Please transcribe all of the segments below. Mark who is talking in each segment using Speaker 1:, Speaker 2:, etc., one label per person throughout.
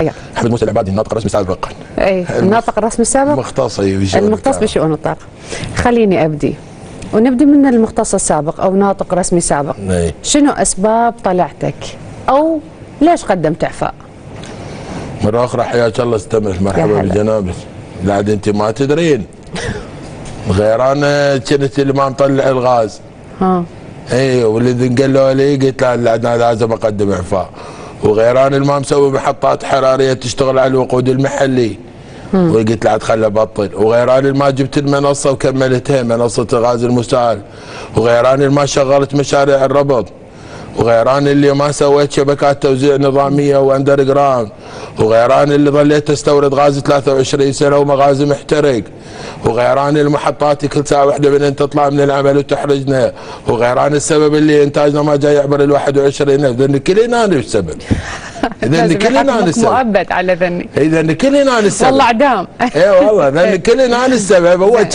Speaker 1: حياك.
Speaker 2: احمد موسى العبادي الناطق الرسمي السابق.
Speaker 1: اي الناطق الرسمي السابق المختص بشؤون الطاقه. خليني ابدي ونبدي من المختص السابق او ناطق رسمي سابق. شنو اسباب طلعتك او ليش قدمت اعفاء؟
Speaker 2: مرة أخرى حياك الله استمر. مرحبا بجنابك. بعد أنت ما تدرين غير أنا كنت اللي ما مطلع الغاز. اي والذي قالوا لي قلت لا لازم أقدم إعفاء. وغير أنا اللي ما مسوي محطات حرارية تشتغل على الوقود المحلي. وقلت له عاد خله بطل. وغير أنا اللي ما جبت المنصة وكملتها منصة الغاز المسال. وغير أنا اللي ما شغلت مشاريع الربط. وغيران اللي ما سويت شبكات توزيع نظاميه واندر جراوند. وغيران اللي ظليت استورد غاز 23 سنه ومغازي محترق. وغيران المحطات كل ساعه واحده من تطلع من العمل وتحرجنا. وغيران السبب اللي انتاجنا ما جاي يعبر ال 21. اذا كلنا انا السبب. اذا كلنا انا السبب.
Speaker 1: مؤبد على ذني.
Speaker 2: اذا كلنا انا السبب.
Speaker 1: والله اعدام.
Speaker 2: اي والله اذا كلنا انا السبب. هو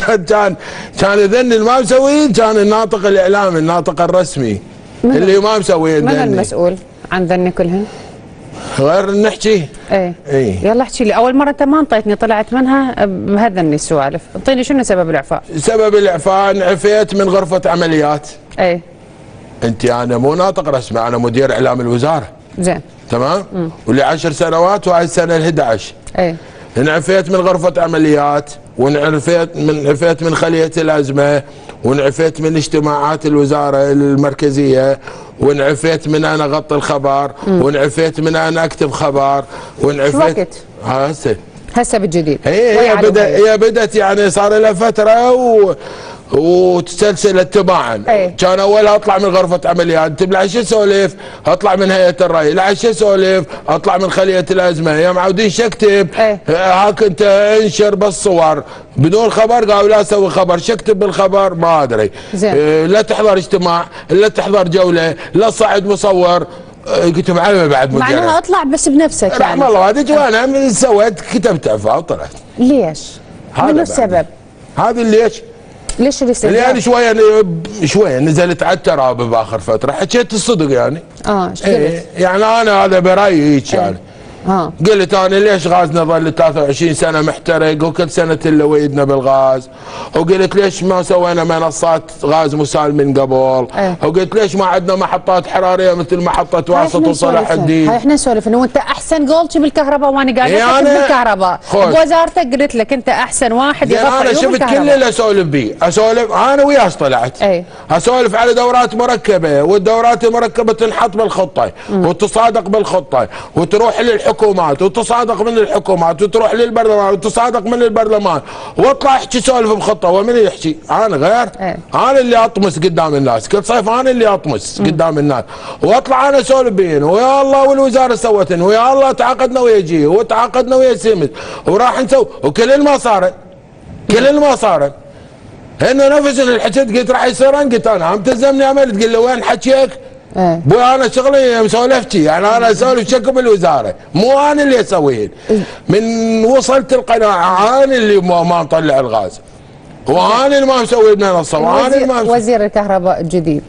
Speaker 2: كان ذني ما مسويين كان الناطق الاعلامي الناطق الرسمي. اللي ما مسوين.
Speaker 1: من المسؤول عن ذني كلهن؟
Speaker 2: غير نحكي.
Speaker 1: ايه يلا احكي لي. اول مره انت ما انطيتني طلعت منها بهذني السوالف، انطيني شنو سبب الاعفاء؟
Speaker 2: سبب الاعفاء انعفيت من غرفه عمليات. انت انا مو ناطق رسمي، انا مدير اعلام الوزاره.
Speaker 3: زين
Speaker 2: تمام؟ ولي 10 سنوات وهاي السنه ال 11. انعفيت من غرفه عمليات وانعفيت من خليه الازمه وانعفيت من اجتماعات الوزاره المركزيه وانعفيت من انا اغطي الخبر وانعفيت من انا اكتب خبر وانعفيت.
Speaker 1: شو وقت؟ هسه بالجديد.
Speaker 2: هي بدت يعني صار لها فتره وتسلسل اتباعا. كان اولها اطلع من غرفه عمليات. لعش اسولف اطلع من هيئه الري، لعش اسولف اطلع من خليه الازمه. يا معودين شكتب هاك انت انشر بالصور بدون خبر. قالوا لا اسوي خبر، شكتب بالخبر ما ادري. لا تحضر اجتماع، لا تحضر جوله، لا صعد مصور. قلت معلمه بعد مدير.
Speaker 1: معناها اطلع بس بنفسك يعني.
Speaker 2: رحم الله والديك. وانا من سويت كتبت اعفاء وطلعت.
Speaker 1: ليش؟ منو السبب؟
Speaker 2: هذا ليش
Speaker 1: الاستهزاء؟
Speaker 2: يعني شويه نزلت على الترابه باخر فتره، حكيت الصدق يعني.
Speaker 1: ايش قلت؟
Speaker 2: يعني انا هذا برايي هيك يعني. قلت انا ليش غازنا ظل 23 سنه محترق وكل سنه الا ويدنا بالغاز. وقلت ليش ما سوينا منصات غاز مسال من قبل. وقلت ليش ما عندنا محطات حراريه مثل محطه واسط وصلاح الدين.
Speaker 1: هاي احنا نسولف انه انت احسن قولتش بالكهرباء وانا قاعد احكي بالكهرباء. بوزارتك قلت لك انت احسن واحد يغطي
Speaker 2: انا شفت كل اللي اسولف به، اسولف انا وياش طلعت. اسولف على دورات مركبه، والدورات المركبه تنحط بالخطه وتصادق بالخطه وتروح للحكومات وتصادق من الحكومات وتروح للبرلمان وتصادق من البرلمان واطلع احكي سولف بخطه. ومن يحكي؟ انا غير. انا اللي اطمس قدام الناس كل صيف، انا اللي اطمس قدام الناس واطلع انا اسولف بين ويا الله والوزاره سوتن ويا الله تعاقدنا ويا جي وتعاقدنا ويا سيمت وراح نسوي وكل ما صار هن نفس اللي حكيت قلت راح يصيرن. قلت انا هم تلزمني عمل. تقول له وين حكيك؟ بو انا شغلي مسولفتي يعني انا اسولف شكو بالوزاره مو انا اللي اسويه. من وصلت القناعه انا اللي ما مطلع الغاز وانا اللي ما مسوي المنصه وانا اللي ما
Speaker 1: وزير الكهرباء الجديد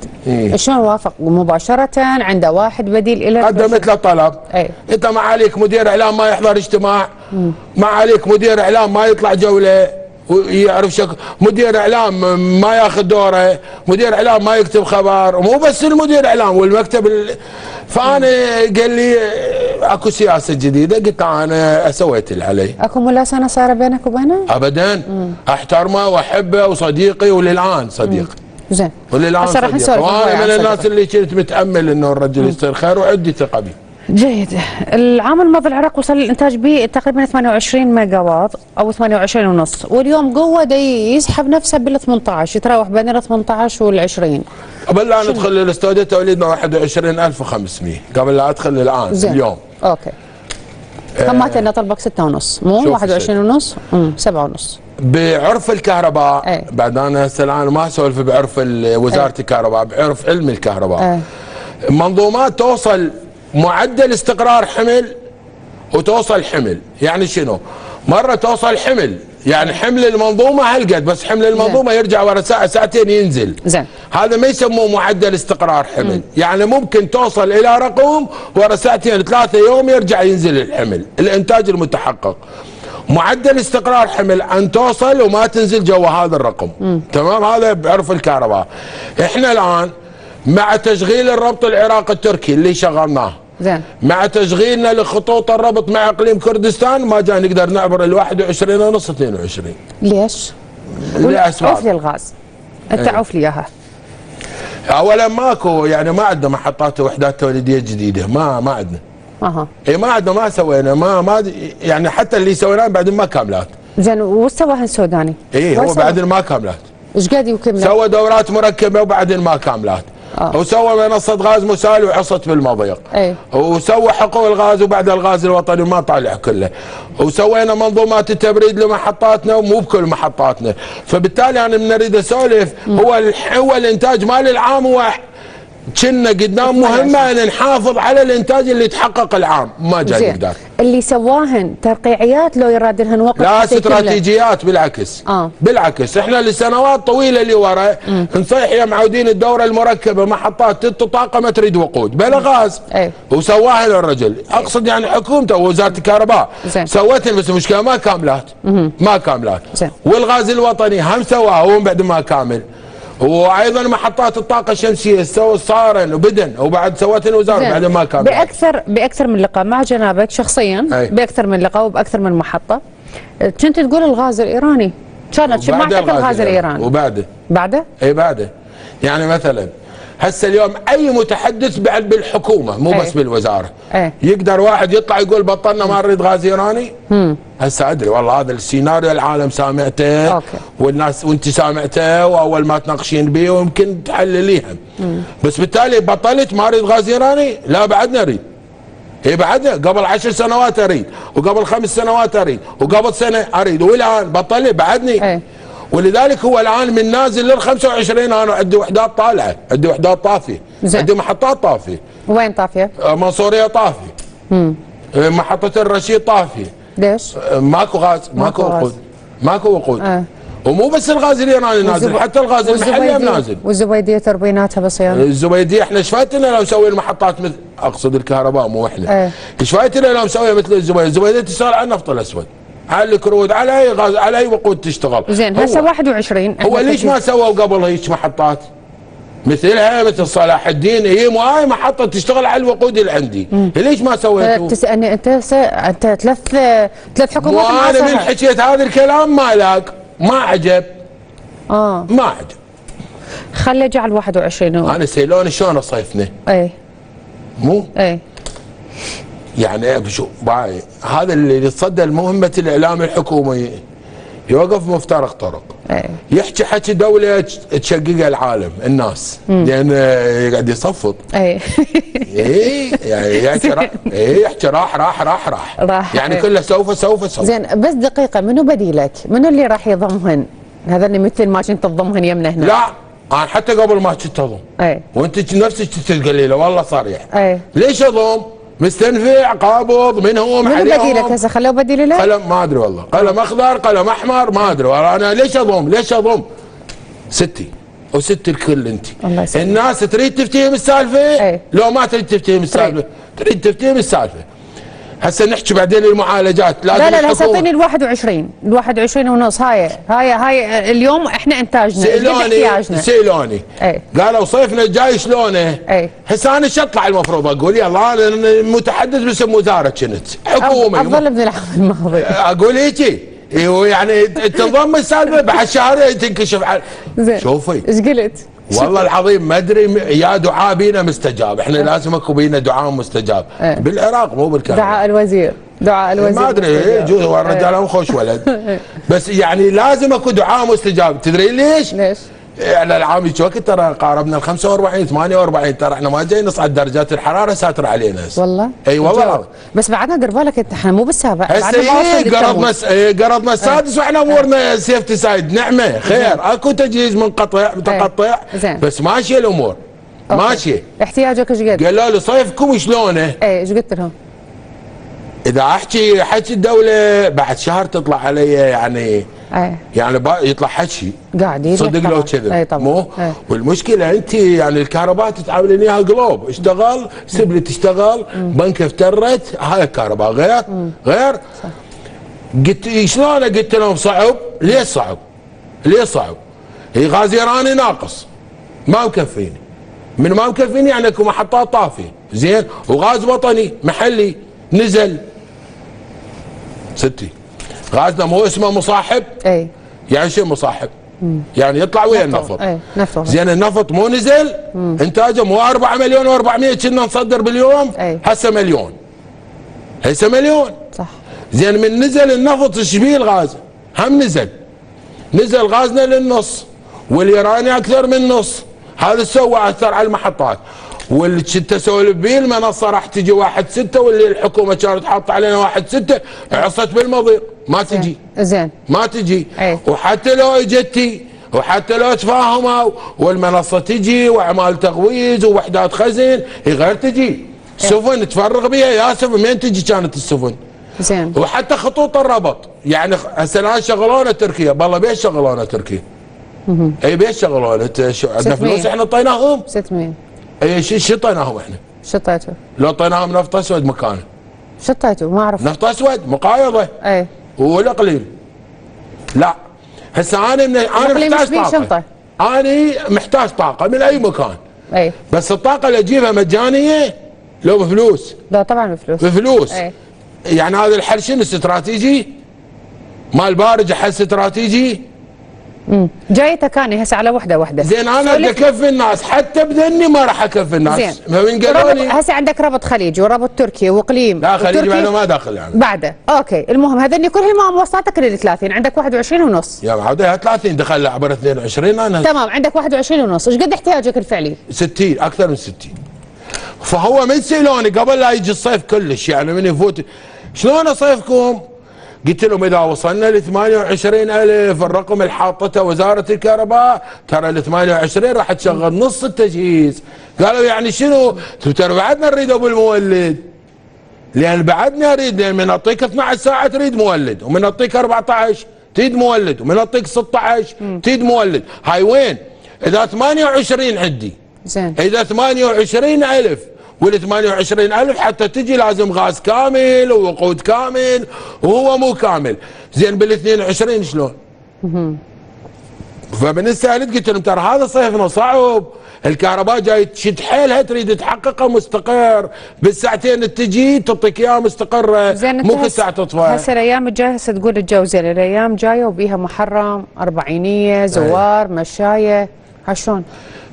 Speaker 1: شلون وافق مباشره؟ عنده واحد بديل له
Speaker 2: قدمت له طلب. انت ما عليك مدير اعلام ما يحضر اجتماع، ما عليك مدير اعلام ما يطلع جوله ويعرف مدير اعلام ما ياخذ دوره، مدير اعلام ما يكتب خبر، مو بس المدير اعلام والمكتب فانا قال لي اكو سياسه جديده. قلت انا سويت اللي علي.
Speaker 1: اكو ملاسنه صار بينك وبينه؟
Speaker 2: ابدا. احترمه واحبه وصديقي وللان صديق.
Speaker 1: زين.
Speaker 2: وللان صديق. وانا من الناس اللي كنت متامل انه الرجل يصير خير وعندي ثقه به.
Speaker 1: جيد. العام الماضي العراق وصل الانتاج به تقريبا 28 ميجا واط او 28 ونص، واليوم قوه يسحب نفسه بال 18، يتراوح بين ال 18 وال 20.
Speaker 2: قبل لا ندخل الاستوديو توليدنا 21500 قبل لا ادخل الان.
Speaker 1: زين.
Speaker 2: اليوم
Speaker 1: اوكي. خمات لنا طلبك 6 ونص مو 21 ونص 7 ونص.
Speaker 2: بعرف الكهرباء بعد انا هسه الان ما اسولف بعرف وزاره الكهرباء، بعرف علم الكهرباء. منظومات توصل معدل استقرار حمل وتوصل حمل. يعني شنو؟ مره توصل حمل يعني حمل المنظومه هالقد، بس حمل المنظومه يرجع ورا ساعه ساعتين ينزل.
Speaker 1: زين.
Speaker 2: هذا ما يسموه معدل استقرار حمل. يعني ممكن توصل الى رقم ورا ساعتين 3 يوم يرجع ينزل الحمل، الانتاج المتحقق. معدل استقرار حمل ان توصل وما تنزل جوا هذا الرقم. تمام. هذا بعرف الكهرباء. احنا الان مع تشغيل الربط العراقي التركي اللي شغلناه،
Speaker 1: زين،
Speaker 2: مع تشغيلنا لخطوط الربط مع اقليم كردستان ما جاء نقدر نعبر ال 21 ونص 22.
Speaker 1: ليش؟
Speaker 2: لاسباب.
Speaker 1: عوف لي الغاز، انت عوف لي اياها.
Speaker 2: اولا ماكو، يعني ما عندنا محطات وحدات توليديه جديده، ما عندنا. اي ما عندنا، ما سوينا، ما يعني حتى اللي سويناه بعدين ما كاملات.
Speaker 1: زين، وش سواها السوداني؟
Speaker 2: اي هو بعدين ما كاملات.
Speaker 1: ايش قاعد يكمل؟
Speaker 2: سوى دورات مركبه وبعدين ما كاملات. وسوى منصه غاز مسال وعصت بالمضيق. وسوى حقول الغاز وبعد الغاز الوطني ما طالع كله. وسوينا منظومات التبريد لمحطاتنا ومو بكل محطاتنا، فبالتالي انا من اريد اسولف هو الانتاج مال العام هو كنا قدام مهمه ان نحافظ على الانتاج اللي يتحقق العام، ما جاي نقدر.
Speaker 1: اللي سواهن ترقيعيات لو يرادلهن وقت،
Speaker 2: لا استراتيجيات بالعكس. بالعكس احنا لسنوات طويله اللي ورا نصيح يا معودين الدوره المركبه محطات طاقه ما تريد وقود بلا غاز. وسواها الرجل، اقصد يعني حكومته ووزاره الكهرباء سوتها، بس المشكله ما كاملات. ما كاملات. والغاز الوطني هم سواه ومن بعد ما كامل. وايضا محطات الطاقه الشمسيه صارن وبدن وبعد سوتها الوزاره بعد ما كان
Speaker 1: باكثر من لقاء مع جنابك شخصيا. باكثر من لقاء وباكثر من محطه كنت تقول الغاز الايراني، كانت سمعتك الغاز الايراني بعده؟ اي بعده. يعني مثلا هسه اليوم اي متحدث بعد بالحكومه مو بس بالوزاره يقدر واحد يطلع يقول بطلنا ما نريد غاز ايراني. هسه ادري والله هذا السيناريو العالم سامعته والناس وانت سامعته واول ما تناقشين به ويمكن تحلليها. بس بالتالي بطلت ما اريد غاز ايراني؟ لا بعدنا اريد. اي بعدنا قبل 10 سنوات اريد، وقبل 5 سنوات اريد، وقبل سنه اريد، والان بطلت بعدني. ولذلك هو الان من نازل لل 25 انا عندي وحدات طالعه، عندي وحدات طافيه، عندي محطات طافيه. وين طافيه؟
Speaker 2: منصوريه طافيه. محطه الرشيد طافيه.
Speaker 1: ليش؟
Speaker 2: ماكو غاز، ماكو وقود، ماكو وقود. ومو بس الغاز الايراني نازل، حتى الغاز المحلي نازل.
Speaker 1: والزبيديه تربيناتها بس يعني
Speaker 2: الزبيديه احنا ايش فايتنا لو مسوي المحطات مثل، اقصد الكهرباء مو احنا. ايش فايتنا لو مسوي مثل الزبيديه؟ الزبيديه تشتغل على النفط الاسود، على الكرود، على اي غاز، على اي وقود تشتغل.
Speaker 1: زين هسه 21
Speaker 2: هو ليش ما سووا قبل هيك محطات مثلها مثل صلاح الدين؟ هي هاي محطه تشتغل على الوقود اللي عندي، ليش ما سويتوا؟
Speaker 1: تسالني انت ثلاث حكومات
Speaker 2: وانا من حكيت هذا الكلام ما لاق، ما عجب. ما عجب.
Speaker 1: خلي اجعل 21.
Speaker 2: انا سيلون شلون اصيفنا؟ مو؟ يعني شو هذا اللي يتصدى لمهمه الاعلام الحكومي يوقف مفترق طرق. يحكي حكي دوله تشققها العالم الناس لان يقعد يصفط. يعني يحكي راح يعني كله سوف.
Speaker 1: زين بس دقيقه، منو بديلك؟ منو اللي راح يضمهن؟ هذا اللي مثل ما كنت تضمهن يمنا هنا.
Speaker 2: لا انا حتى قبل ما كنت اضم. وانت نفسك تقولي له والله صريح. ليش اضم؟ مستنفع قابض منهم
Speaker 1: عليهم. منو بديلك هسه؟ خلوه بديل له؟
Speaker 2: قلم ما ادري والله، قلم اخضر قلم احمر ما ادري انا ليش اضم؟ ستي وست الكل انت. الناس تريد تفتهم السالفه؟ لو ما تريد تفتهم السالفه تريد تفتهم السالفه. هسه نحكي بعدين المعالجات لازم
Speaker 1: لا هسه اعطيني ال 21 ونص. هاي اليوم احنا انتاجنا
Speaker 2: سيلوني قالوا صيفنا الجاي شلونه؟ هسه انا شو اطلع المفروض اقول؟ يلا انا متحدث باسم وزاره كنت حكومه
Speaker 1: افضل من العام الماضي
Speaker 2: اقول هيجي يعني تنضم السالفه بعد شهر تنكشف. شوفي
Speaker 1: ايش قلت؟
Speaker 2: والله العظيم ما ادري يا دعاء بينا مستجاب، احنا لازم اكو بينا دعاء مستجاب. بالعراق مو بالكامل.
Speaker 1: دعاء الوزير ما
Speaker 2: ادري يجوز هو الرجال مو خوش ولد. بس يعني لازم اكو دعاء مستجاب. تدري ليش؟ يعني العام هيك وقت ترى قاربنا ال 45 48 ترى احنا ما جاي نصعد درجات الحراره ساتر علينا هسه.
Speaker 1: والله؟
Speaker 2: اي والله.
Speaker 1: بس بعدنا دير بالك احنا مو بالسابع،
Speaker 2: بعدنا قرضنا السادس واحنا امورنا سيفتي سايد نعمه خير. اكو تجهيز متقطع بس ماشيه الامور ماشيه.
Speaker 1: احتياجك ايش قد؟
Speaker 2: قالوا لي صيفكم شلونه؟
Speaker 1: ايش قلت لهم؟
Speaker 2: اذا احكي حكي الدوله بعد شهر تطلع علي يعني يعني يطلع حكي
Speaker 1: قاعد
Speaker 2: صدق لو كذا مو والمشكله انت يعني الكهرباء تتعاملين اياها جلوب، اشتغل سبلي تشتغل بنك افترت، هاي الكهرباء غير صح. قلت شلون؟ قلت لهم صعب. ليش صعب؟ ليش صعب؟ هي غاز ايراني ناقص ما مكفيني، من ما مكفيني يعني اكو محطات طافيه زين، وغاز وطني محلي نزل ستي. غازنا مو اسمه مصاحب؟ اي يعني شو مصاحب؟ يعني يطلع ويا النفط. نفط زين النفط مو نزل؟ انتاجه مو 4 مليون و400 كنا نصدر باليوم؟ هسه مليون، هسه مليون صح. زين من نزل النفط ايش بيه الغاز؟ هم نزل غازنا للنص والايراني اكثر من نص، هذا سوى اثر على المحطات. واللي كنت اسولف بيه المنصه راح تجي 1/6 واللي الحكومه كانت حاطه علينا 1/6 عصت بالمضيق ما تجي زين ما تجي. وحتى لو اجتي وحتى لو تفاهموا والمنصه تجي واعمال تغويز ووحدات خزن هي غير تجي سفن تفرغ بها يا سفن مين تجي كانت السفن زين. وحتى خطوط الربط يعني هسه الان شغلونا تركيا، بالله بيش شغلونا تركيا اي بيش شغلونا عندنا فلوس احنا طيناهم 600 اي شو طيناهم احنا؟ شطيته لو طيناهم نفط اسود مكانه شطيته ما اعرف نفط اسود مقايضه اي ولا قليل لا. هسه انا محتاج طاقه، انا محتاج طاقه من اي مكان اي بس الطاقه اللي اجيبها مجانيه لو بفلوس؟ لا طبعا بفلوس اي. يعني هذا الحل شنو استراتيجي؟ مال بارج حل استراتيجي؟ جاي تكاني هسه على وحده زين. انا بدي اكفي الناس حتى بذني ما راح اكفي الناس زين. فمن قالوا لي هسه عندك ربط خليجي وربط تركي واقليم لا خليجي بعده ما داخل يعني بعده اوكي. المهم هذني كلهم ما مواصلاتك لل 30 عندك 21 ونص يا معودة 30 دخل عبر 22 انا تمام عندك 21 ونص. ايش قد احتياجك الفعلي؟ 60 اكثر من 60. فهو من سالوني قبل لا يجي الصيف كلش يعني من يفوت شلون صيفكم؟ قلت لهم اذا وصلنا ل 28,000 الرقم اللي حاطته وزاره الكهرباء ترى ال 28 راح تشغل نص التجهيز. قالوا يعني شنو؟ ترى بعدنا نريد ابو المولد لان بعدنا نريد لان من نعطيك 12 ساعه تريد مولد ومن نعطيك 14 تريد مولد ومن نعطيك 16 تريد مولد. هاي وين؟ اذا 28 عندي زين اذا 28,000 وال 28,000 حتى تجي لازم غاز كامل ووقود كامل وهو مو كامل. زين بال 22 شلون؟ فمن استهلت قلت لهم ترى هذا صيفنا صعب، الكهرباء جاي تشد حيلها تريد تحققها مستقر، بالساعتين تجي تعطيك اياها مستقره مو كل ساعه تطفى. هسه الايام الجايه هسه تقول الجو زين، الايام جايه وبيها محرم، اربعينيه، زوار، مشايه، شلون؟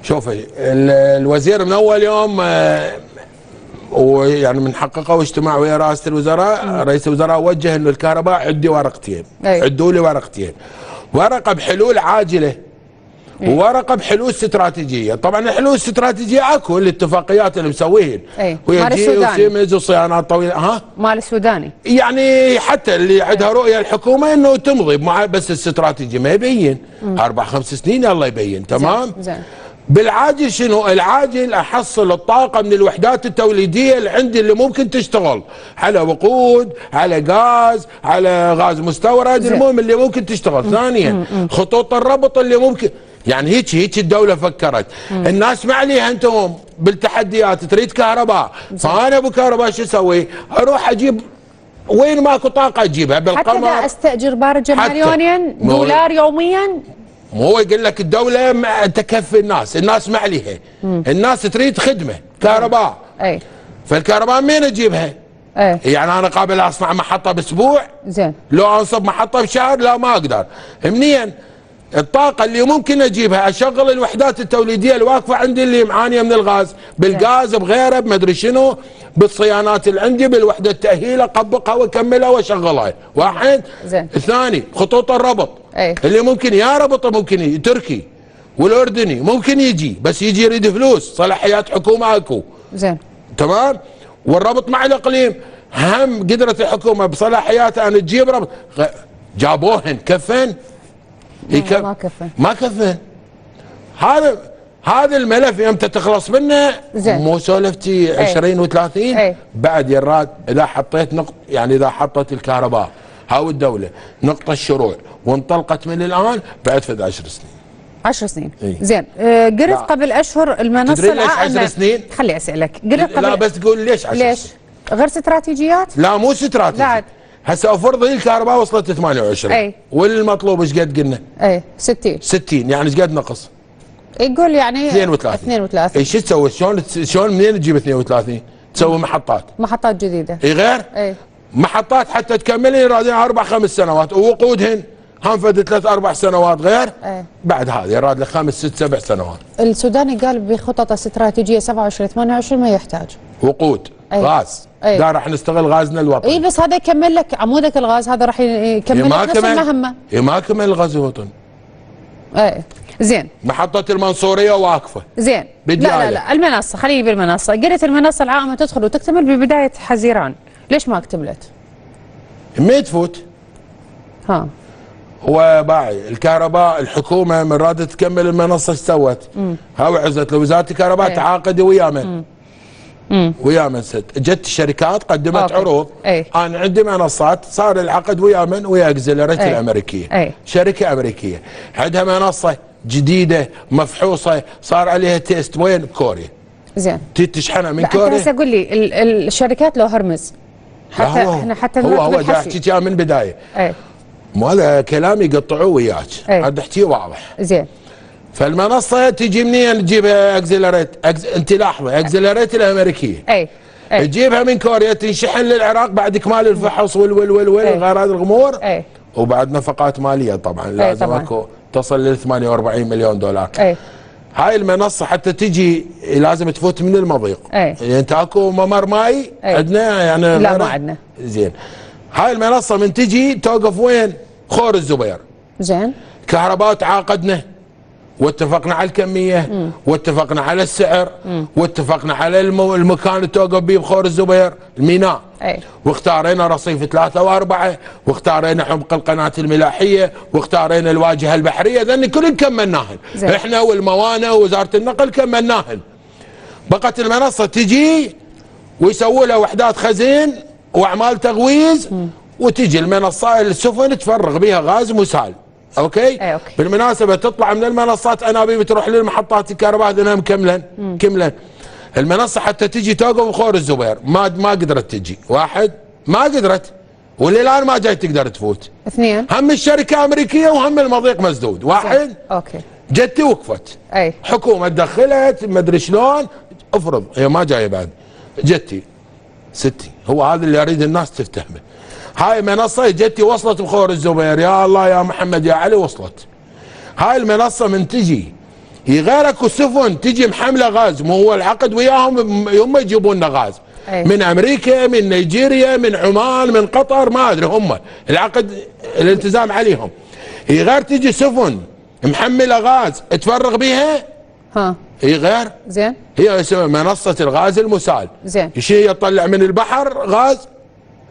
Speaker 2: شوفي الوزير من اول يوم ويعني من حققه اجتماع ويا رئاسه الوزراء رئيس الوزراء وجه انه الكهرباء عندي ورقتين عدوا لي ورقتين، ورقه بحلول عاجله وورقه بحلول استراتيجيه. طبعا الحلول الاستراتيجيه اكو الاتفاقيات اللي مسويهن ويا جي وسيمز وصيانات طويله ها مال السوداني يعني حتى اللي عندها رؤيه الحكومه انه تمضي بس الاستراتيجي ما يبين 4-5 سنين الله يبين تمام زين. بالعاجل شنو؟ العاجل احصل الطاقه من الوحدات التوليديه اللي عندي اللي ممكن تشتغل على وقود، على غاز، على غاز مستورد، المهم اللي ممكن تشتغل. ثانيا خطوط الربط اللي ممكن يعني هيك الدوله فكرت. الناس ما عليها انتم بالتحديات تريد كهرباء، فانا ابو كهرباء شو اسوي؟ اروح اجيب وين ماكو طاقه اجيبها بالقمر. حتى اذا استاجر بارجه مليونين دولار يوميا مو هو يقول لك الدولة تكفي الناس ما عليها، الناس تريد خدمة كهرباء اي فالكهرباء مين اجيبها؟ اي يعني انا قابل اصنع محطة باسبوع؟ زين لو انصب محطة بشهر؟ لا ما اقدر. منين؟ الطاقة اللي ممكن اجيبها اشغل الوحدات التوليدية الواقفة عندي اللي معانية من الغاز، بالغاز بغيره بمدري شنو، بالصيانات اللي عندي بالوحدة التأهيل اطبقها واكملها واشغلها. واحد زين. الثاني خطوط الربط اللي ممكن يا ربط ممكن تركي والاردني ممكن يجي بس يجي يريد فلوس، صلاحيات حكومه اكو زين تمام. والربط مع الاقليم هم قدره الحكومه بصلاحياتها ان تجيب ربط جابوهن كفن ما كفن هذا الملف يمتى تخلص منه مو سولفتي 20 و30 بعد يراد اذا حطيت يعني اذا حطت الكهرباء هاو الدوله نقطه الشروع وانطلقت من الان بعد فد 10 سنين.
Speaker 1: 10 سنين زين. قريت قبل اشهر المنصه
Speaker 2: ليش 10 سنين؟
Speaker 1: خلي اسالك. قريت قبل
Speaker 2: لا بس تقول ليش 10
Speaker 1: ليش؟ غير استراتيجيات؟
Speaker 2: لا مو استراتيجي. هسه افرض هي الكهرباء وصلت 28 والمطلوب ايش قد قلنا؟
Speaker 1: 60
Speaker 2: يعني ايش قد نقص؟
Speaker 1: يقول يعني
Speaker 2: 32 ايش تسوي؟ شلون منين تجيب 32؟ تسوي محطات جديده. غير؟ محطات حتى تكملين يرادين 4 5 سنوات ووقودهن هنفد 3 4 سنوات غير؟ بعد هذا يراد له 5 6 7 سنوات.
Speaker 1: السوداني قال بخطط استراتيجيه 27 28 ما يحتاج وقود
Speaker 2: غاز. لا راح نستغل غازنا الوطني.
Speaker 1: بس هذا يكمل لك عمودك الغاز، هذا راح يكمل لك نص المهمه.
Speaker 2: ما كمل الغاز الوطني.
Speaker 1: زين.
Speaker 2: محطة المنصورية واقفة.
Speaker 1: زين. لا المنصة، خليني بالمنصة. قلت المنصة العامة تدخل وتكتمل ببداية حزيران، ليش ما اكتملت؟
Speaker 2: ما تفوت. هو باعي الكهرباء الحكومة من رادة تكمل المنصة ايش سوت؟ وعزت لوزارة الكهرباء تعاقد ويا من؟ ويا من جت الشركات قدمت عروض. انا عندي منصات، صار العقد ويا من؟ ويا اكزلريت الامريكيه. شركه امريكيه عندها منصه جديده مفحوصه صار عليها تيست وين؟ بكوريا.
Speaker 1: زين.
Speaker 2: تشحنها من كوريا.
Speaker 1: هسه قول لي الشركات لو هرمز حتى احنا حتى
Speaker 2: هو دا حكيت اياه من بدايه. مو هذا كلامي يقطعوه وياك، عاد احكيه واضح.
Speaker 1: زين.
Speaker 2: فالمنصه تجي منين تجيبها؟ اكزلريت انت لاحظه اكزلريت الامريكيه تجيبها من كوريا تنشحن للعراق بعد اكمال الفحص وغير هذه الامور وبعد نفقات ماليه طبعا لازم اكو تصل ل 48 مليون دولار. هاي المنصه حتى تجي لازم تفوت من المضيق. يعني انت اكو ممر ماي عندنا يعني؟
Speaker 1: لا ما عندنا.
Speaker 2: زين. هاي المنصه من تجي توقف وين؟ خور الزبير.
Speaker 1: زين.
Speaker 2: كهرباء تعاقدنا واتفقنا على الكميه واتفقنا على السعر واتفقنا على المكان اللي توقف به بخور الزبير الميناء. واختارينا رصيف 3 و4 واختارينا عمق القناه الملاحيه واختارينا الواجهه البحريه، ذن كلهم كملناهن. احنا والموانئ ووزاره النقل كملناهن. بقت المنصه تجي ويسووا لها وحدات خزين واعمال تغويز وتجي المنصه السفن تفرغ بها غاز مسال. أوكي. بالمناسبة تطلع من المنصات انابيب تروح للمحطات الكهرباء هذول كملا. المنصة حتى تجي توقف بخور الزبير ما قدرت تجي. واحد ما قدرت وللان ما جاي تقدر تفوت.
Speaker 1: 2
Speaker 2: هم الشركة أمريكية وهم المضيق مسدود. واحد جتي وقفت. حكومة دخلت ما ادري شلون افرض هي ما جاية بعد جتي 60. هو هذا اللي اريد الناس تفتهمه. هاي منصة جتي وصلت بخور الزبير يا الله يا محمد يا علي وصلت. هاي المنصة من تجي غير اكو سفن تجي محملة غاز، مو هو العقد وياهم هم يجيبون لنا غاز من امريكا من نيجيريا من عمان من قطر ما ادري هم العقد الالتزام عليهم. غير تجي سفن محملة غاز تفرغ بيها. غير.
Speaker 1: زين.
Speaker 2: هي اسمها منصة الغاز المسال.
Speaker 1: زين.
Speaker 2: شيء يطلع من البحر غاز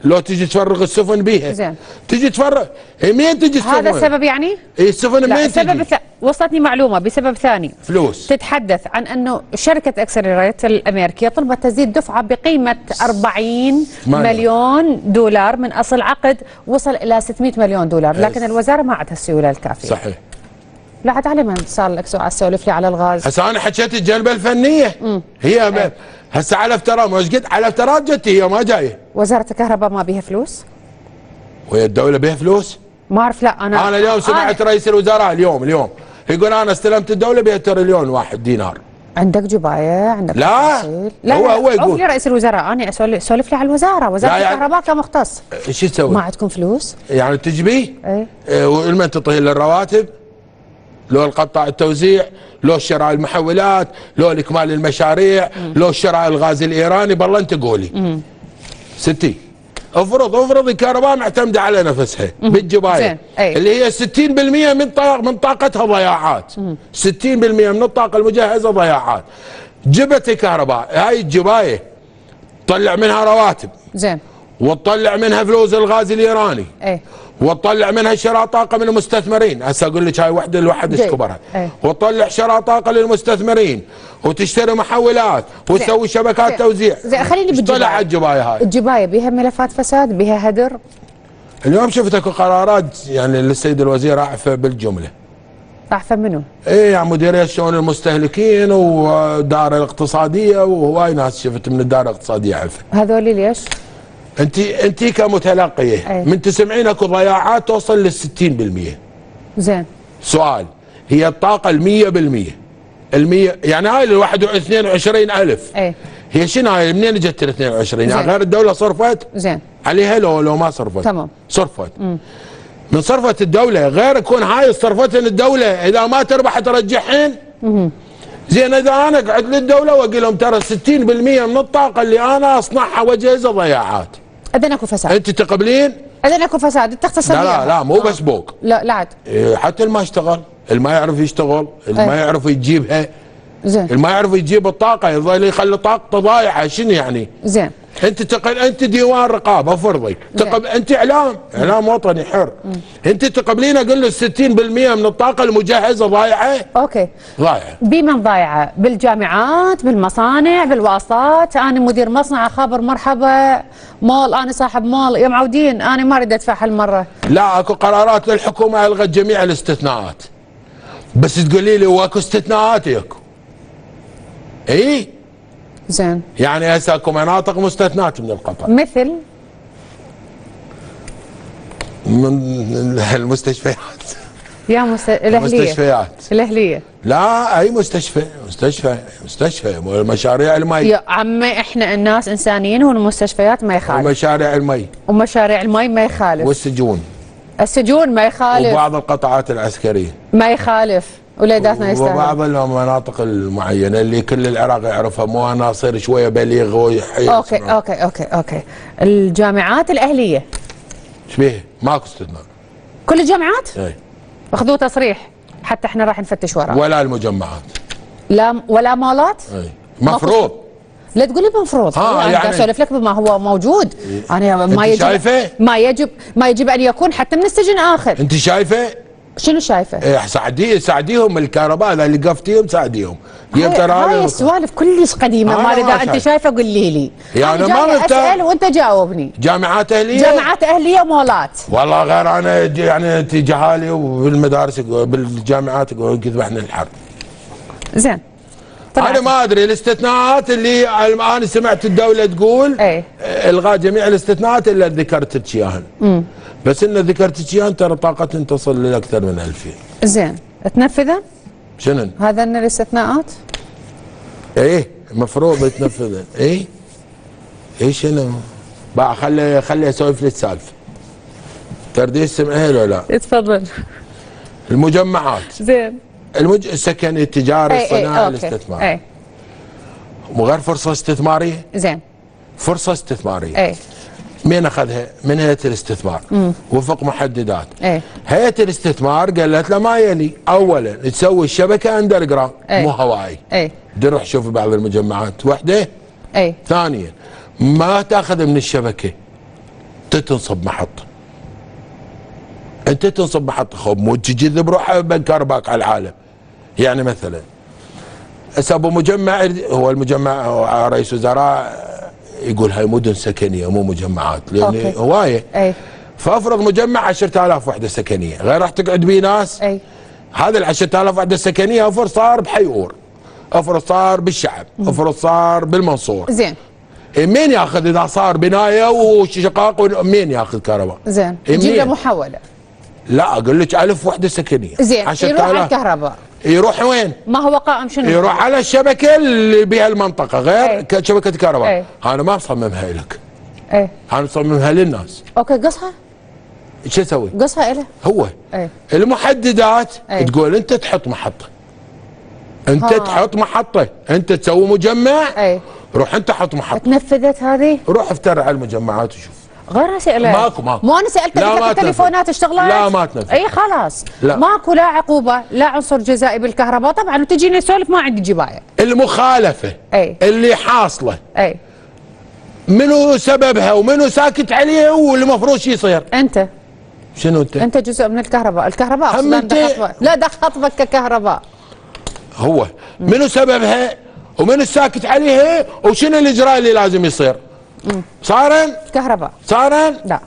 Speaker 2: لو تجي تفرغ السفن بيها.
Speaker 1: زين.
Speaker 2: تجي تفرغ مين تجي السفن؟
Speaker 1: هذا السبب يعني؟
Speaker 2: السفن مين تجي؟
Speaker 1: وصلتني معلومه بسبب ثاني.
Speaker 2: فلوس.
Speaker 1: تتحدث عن انه شركه اكسلريت الامريكيه طلبت تزيد دفعه بقيمه 40 مليون دولار من اصل عقد وصل الى 600 مليون دولار، لكن الوزاره ما عندها السيوله الكافيه.
Speaker 2: صحيح.
Speaker 1: لا عاد علي من صار لك اسولف لي على الغاز.
Speaker 2: هسه انا حكيت الجلبه الفنيه. هي هسه على افتراض مش قد على افتراض جتي هي ما جايه.
Speaker 1: وزاره الكهرباء ما بيها فلوس؟
Speaker 2: وهي الدوله بيها فلوس؟
Speaker 1: ما اعرف. لا
Speaker 2: انا اليوم سمعت رئيس الوزراء اليوم يقول انا استلمت الدوله بها تريليون واحد دينار.
Speaker 1: عندك جبايه عندك
Speaker 2: لا
Speaker 1: تفاصيل؟ لا هو يقول لي رئيس الوزراء انا اسولف لي على الوزاره، وزاره الكهرباء كمختص.
Speaker 2: ايش تسوي؟
Speaker 1: ما عندكم فلوس؟
Speaker 2: يعني تجبيه؟ ولمن تعطيه للرواتب؟ لو القطاع التوزيع، لو شراء المحولات، لو اكمال المشاريع، لو شراء الغاز الايراني، بالله انت قولي. 60. افرض الكهرباء معتمده على نفسها بالجبايه اللي هي 60% من طاقتها ضياعات. 60% من الطاقه المجهزه ضياعات. جبت الكهرباء هاي الجبايه طلع منها رواتب.
Speaker 1: زين.
Speaker 2: وتطلع منها فلوس الغاز الايراني وتطلع منها شراء طاقه من المستثمرين. هسه اقول لك هاي وحده الواحد ايش كبرها. وتطلع شراء طاقه للمستثمرين وتشتري محولات وتسوي شبكات توزيع.
Speaker 1: خليني بالجبايه.
Speaker 2: طلع الجبايه هاي.
Speaker 1: الجبايه بها ملفات فساد، بها هدر.
Speaker 2: اليوم شفت اكو قرارات يعني للسيد الوزير اعفى بالجمله.
Speaker 1: اعفى منو؟
Speaker 2: ايه يعني مديريه شؤون المستهلكين والدائره الاقتصاديه وهواي ناس شفت من الدائره الاقتصاديه عفى.
Speaker 1: هذول ليش؟
Speaker 2: انت كمتلقيه من تسمعين اكو ضياعات توصل لل 60%.
Speaker 1: زين.
Speaker 2: سؤال، هي الطاقه ال 100% يعني هاي ال 22,000 هي شنو هاي منين اجت ال 22؟ يعني غير الدوله صرفت؟
Speaker 1: زين.
Speaker 2: عليها لو ما صرفت؟
Speaker 1: تمام.
Speaker 2: صرفت. من صرفت الدوله، غير يكون هاي صرفتن الدوله اذا ما تربح ترجعهن. زين اذا انا اقعد للدوله واقول لهم ترى 60% من الطاقه اللي انا اصنعها واجهزها ضياعات.
Speaker 1: اذا اكو فساد.
Speaker 2: انت تقبلين؟
Speaker 1: اذا اكو فساد انت تختصر.
Speaker 2: لا مو بس بوك.
Speaker 1: لا عاد.
Speaker 2: حتى اللي ما اشتغل، اللي ما يعرف يشتغل، اللي ما يعرف يجيبها.
Speaker 1: زين.
Speaker 2: اللي ما يعرف يجيب الطاقه يظل يخلي طاقته ضايعه، شنو يعني؟
Speaker 1: زين.
Speaker 2: انت ديوان رقابه فرضي، انت اعلام وطني حر. انت تقبلين اقول له 60% من الطاقه المجهزه ضايعه؟
Speaker 1: اوكي.
Speaker 2: ضايعه.
Speaker 1: بمن ضايعه؟ بالجامعات، بالمصانع، بالواسطات. انا مدير مصنع خابر مرحبا مول، انا صاحب مول، يا معودين انا ما اريد ادفع هالمره.
Speaker 2: لا اكو قرارات للحكومه الغت جميع الاستثناءات. بس تقولي لي واكو استثناءات اكو. اي
Speaker 1: زين. يعني
Speaker 2: هسه اكو مناطق مستثنات من القطع.
Speaker 1: مثل
Speaker 2: من المستشفيات.
Speaker 1: يا الاهليه.
Speaker 2: المستشفيات.
Speaker 1: الاهليه.
Speaker 2: لا اي مستشفى مشاريع المي.
Speaker 1: يا عمي احنا الناس انسانيين والمستشفيات ما يخالف. ومشاريع المي ما يخالف. السجون ما يخالف.
Speaker 2: وبعض القطاعات العسكريه
Speaker 1: ما يخالف. ولاداتنا يستاهلون.
Speaker 2: وبعض المناطق المعينه اللي كل العراق يعرفها، مو انا اصير شويه بليغ
Speaker 1: اوكي. الجامعات الاهليه
Speaker 2: ايش بيها؟ ماكو استثناء.
Speaker 1: كل الجامعات؟
Speaker 2: اي.
Speaker 1: اخذوا تصريح حتى احنا راح نفتش وراه.
Speaker 2: ولا المجمعات.
Speaker 1: لا ولا مالات؟
Speaker 2: اي. مفروض.
Speaker 1: لا تقولي مفروض. يعني اسولف لك بما هو موجود. انا ما يجب
Speaker 2: شايفه؟
Speaker 1: ما يجب ان يكون حتى من السجن اخر.
Speaker 2: انت شايفه؟
Speaker 1: شنو شايفه؟
Speaker 2: ايه ساعديهم الكهرباء اذا اللي قفتيهم ساعديهم.
Speaker 1: هاي السوالف كلش قديمه، ما اذا انت شايفه قولي لي.
Speaker 2: يعني ما
Speaker 1: اسال وانت جاوبني.
Speaker 2: جامعات
Speaker 1: اهليه ومولات.
Speaker 2: والله غير انا يعني انت جهالي وبالمدارس بالجامعات يذبحنا الحرب.
Speaker 1: زين.
Speaker 2: انا ما ادري الاستثناءات اللي انا سمعت الدوله تقول الغاء جميع الاستثناءات الا ذكرت اياهن. بس ان ذكرت اياهن ترى طاقتهم تصل لاكثر من 2000.
Speaker 1: زين تنفذها؟
Speaker 2: شنو؟
Speaker 1: هذا الاستثناءات؟
Speaker 2: ايه المفروض تنفذها. ايه شنو؟ بقى خلي اسولف لك السالفه. تردي تسمعيها ولا لا؟
Speaker 1: تفضل.
Speaker 2: المجمعات.
Speaker 1: زين.
Speaker 2: السكني التجاري الصناعي الاستثمار. وغير فرصه استثماريه.
Speaker 1: زين.
Speaker 2: فرصه استثماريه. مين اخذها؟ من هيئه الاستثمار. وفق محددات. هيئه الاستثمار قالت له ما يلي، اولا تسوي الشبكه اندر جراوند مو هوائي. روح شوف بعض المجمعات وحده. ثانيا ما تاخذ من الشبكه، تنصب محطه. انت تنصب محطه خب مو تجذب روحها بكرباك على العالم. يعني مثلا هسه ابو مجمع، هو المجمع رئيس وزراء يقول هاي مدن سكنيه مو مجمعات لان هوايه. فافرض مجمع 10,000 وحده سكنيه، غير راح تقعد بيه ناس. هذا ال 10,000 وحده سكنيه افرض صار بحيور، افرض صار بالشعب، افرض صار بالمنصور.
Speaker 1: زين.
Speaker 2: مين ياخذ اذا صار بنايه وشقاق؟ مين ياخذ كهرباء؟
Speaker 1: زين. تجيب له محوله.
Speaker 2: لا اقول لك 1000 وحده سكنيه.
Speaker 1: زين. يروح على الكهرباء.
Speaker 2: يروح وين؟
Speaker 1: ما هو قائم شنو؟
Speaker 2: يروح على الشبكه اللي بها المنطقه غير شبكه الكهرباء. انا ما مصممها لك. انا مصممها للناس.
Speaker 1: اوكي قصها؟
Speaker 2: شو اسوي؟
Speaker 1: قصها له
Speaker 2: هو. المحددات تقول انت تحط محطه. تحط محطه، انت تسوي مجمع. روح انت حط محطه.
Speaker 1: تنفذت هذه؟
Speaker 2: روح افتر على المجمعات وشوف.
Speaker 1: غير اسئله.
Speaker 2: ماكو.
Speaker 1: مو انا سالتك التليفونات اشتغلت؟
Speaker 2: لا ما تنفذ.
Speaker 1: اي خلاص.
Speaker 2: لا.
Speaker 1: ماكو لا عقوبه لا عنصر جزائي بالكهرباء طبعا، وتجيني تسولف ما عندي جبايه.
Speaker 2: المخالفه اللي حاصله منو سببها ومنو ساكت عليها والمفروض شو يصير؟
Speaker 1: انت.
Speaker 2: شنو انت؟
Speaker 1: انت جزء من الكهرباء، الكهرباء لا ده خطبك ككهرباء.
Speaker 2: هو منو سببها ومنو ساكت عليها وشنو الاجراء اللي لازم يصير؟ صارن؟
Speaker 1: كهرباء.
Speaker 2: صارن؟
Speaker 1: لا.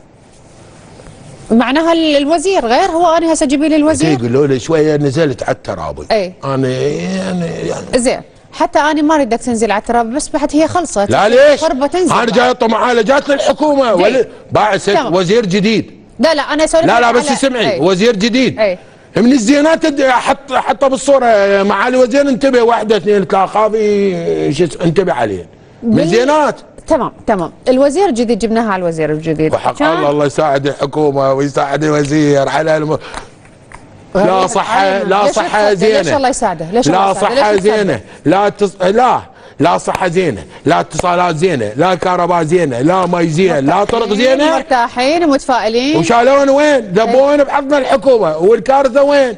Speaker 1: معناها الوزير غير، هو انا هسه جيبي لي الوزير.
Speaker 2: يقولوا لي شويه نزلت على الترابي.
Speaker 1: اي.
Speaker 2: انا يعني
Speaker 1: زين، حتى انا ما اريدك تنزل على التراب، بس بعد هي خلصت.
Speaker 2: لا ليش؟
Speaker 1: قربة تنزل.
Speaker 2: انا جاي معالجات للحكومه بعثت وزير جديد.
Speaker 1: لا انا اسولف.
Speaker 2: لا بس اسمعي، وزير جديد.
Speaker 1: اي.
Speaker 2: من الزينات حطها بالصوره معالي وزير، انتبه 1 2 3 خافي انتبه عليه من الزينات.
Speaker 1: تمام. الوزير الجديد جبناها على الوزير الجديد.
Speaker 2: وحق الله يساعد الحكومه ويساعد الوزير على لا صحه زينه.
Speaker 1: ليش الله يساعده؟ ليش
Speaker 2: لا صحه زينه، لا صحه زينه، لا اتصالات زينه، لا كهرباء زينه، لا مي زينه، لا طرق زينه.
Speaker 1: مرتاحين ومتفائلين.
Speaker 2: وشالون وين؟ ذبون بحضن الحكومه، والكارثه وين؟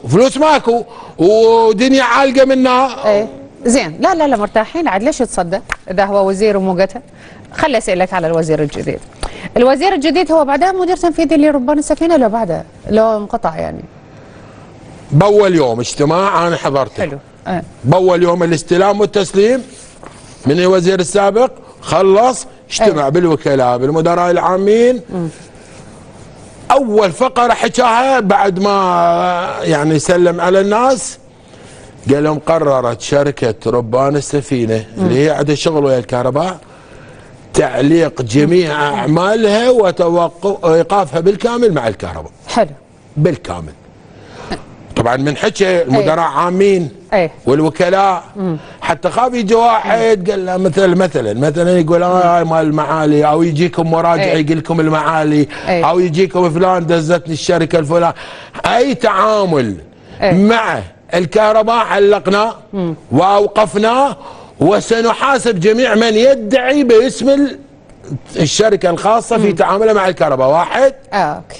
Speaker 2: فلوس ماكو ودنيا عالقه منها.
Speaker 1: ايه زين. لا مرتاحين عاد. ليش تصدق اذا هو وزير وموقته؟ خلي اسالك على الوزير الجديد. الوزير الجديد هو بعدها مدير تنفيذي لربان السفينه لو بعده لو انقطع يعني؟
Speaker 2: باول يوم اجتماع انا حضرته.
Speaker 1: حلو.
Speaker 2: باول يوم الاستلام والتسليم من الوزير السابق خلص اجتمع بالوكلاء بالمدراء العامين. اول فقره حكاها بعد ما يعني سلم على الناس، قال لهم قررت شركه ربان السفينه اللي هي عندها شغل ويا الكهرباء تعليق جميع اعمالها وايقافها بالكامل مع الكهرباء.
Speaker 1: حلو.
Speaker 2: بالكامل. طبعا من حكي المدراء عامين والوكلاء. حتى خاف يجي واحد قال له مثلا يقول مال المعالي، او يجيكم مراجع يقول لكم المعالي، او يجيكم فلان دزتني الشركه الفلان. اي تعامل مع الكهرباء علقناه واوقفناه، وسنحاسب جميع من يدعي باسم الشركه الخاصه في تعامله مع الكهرباء.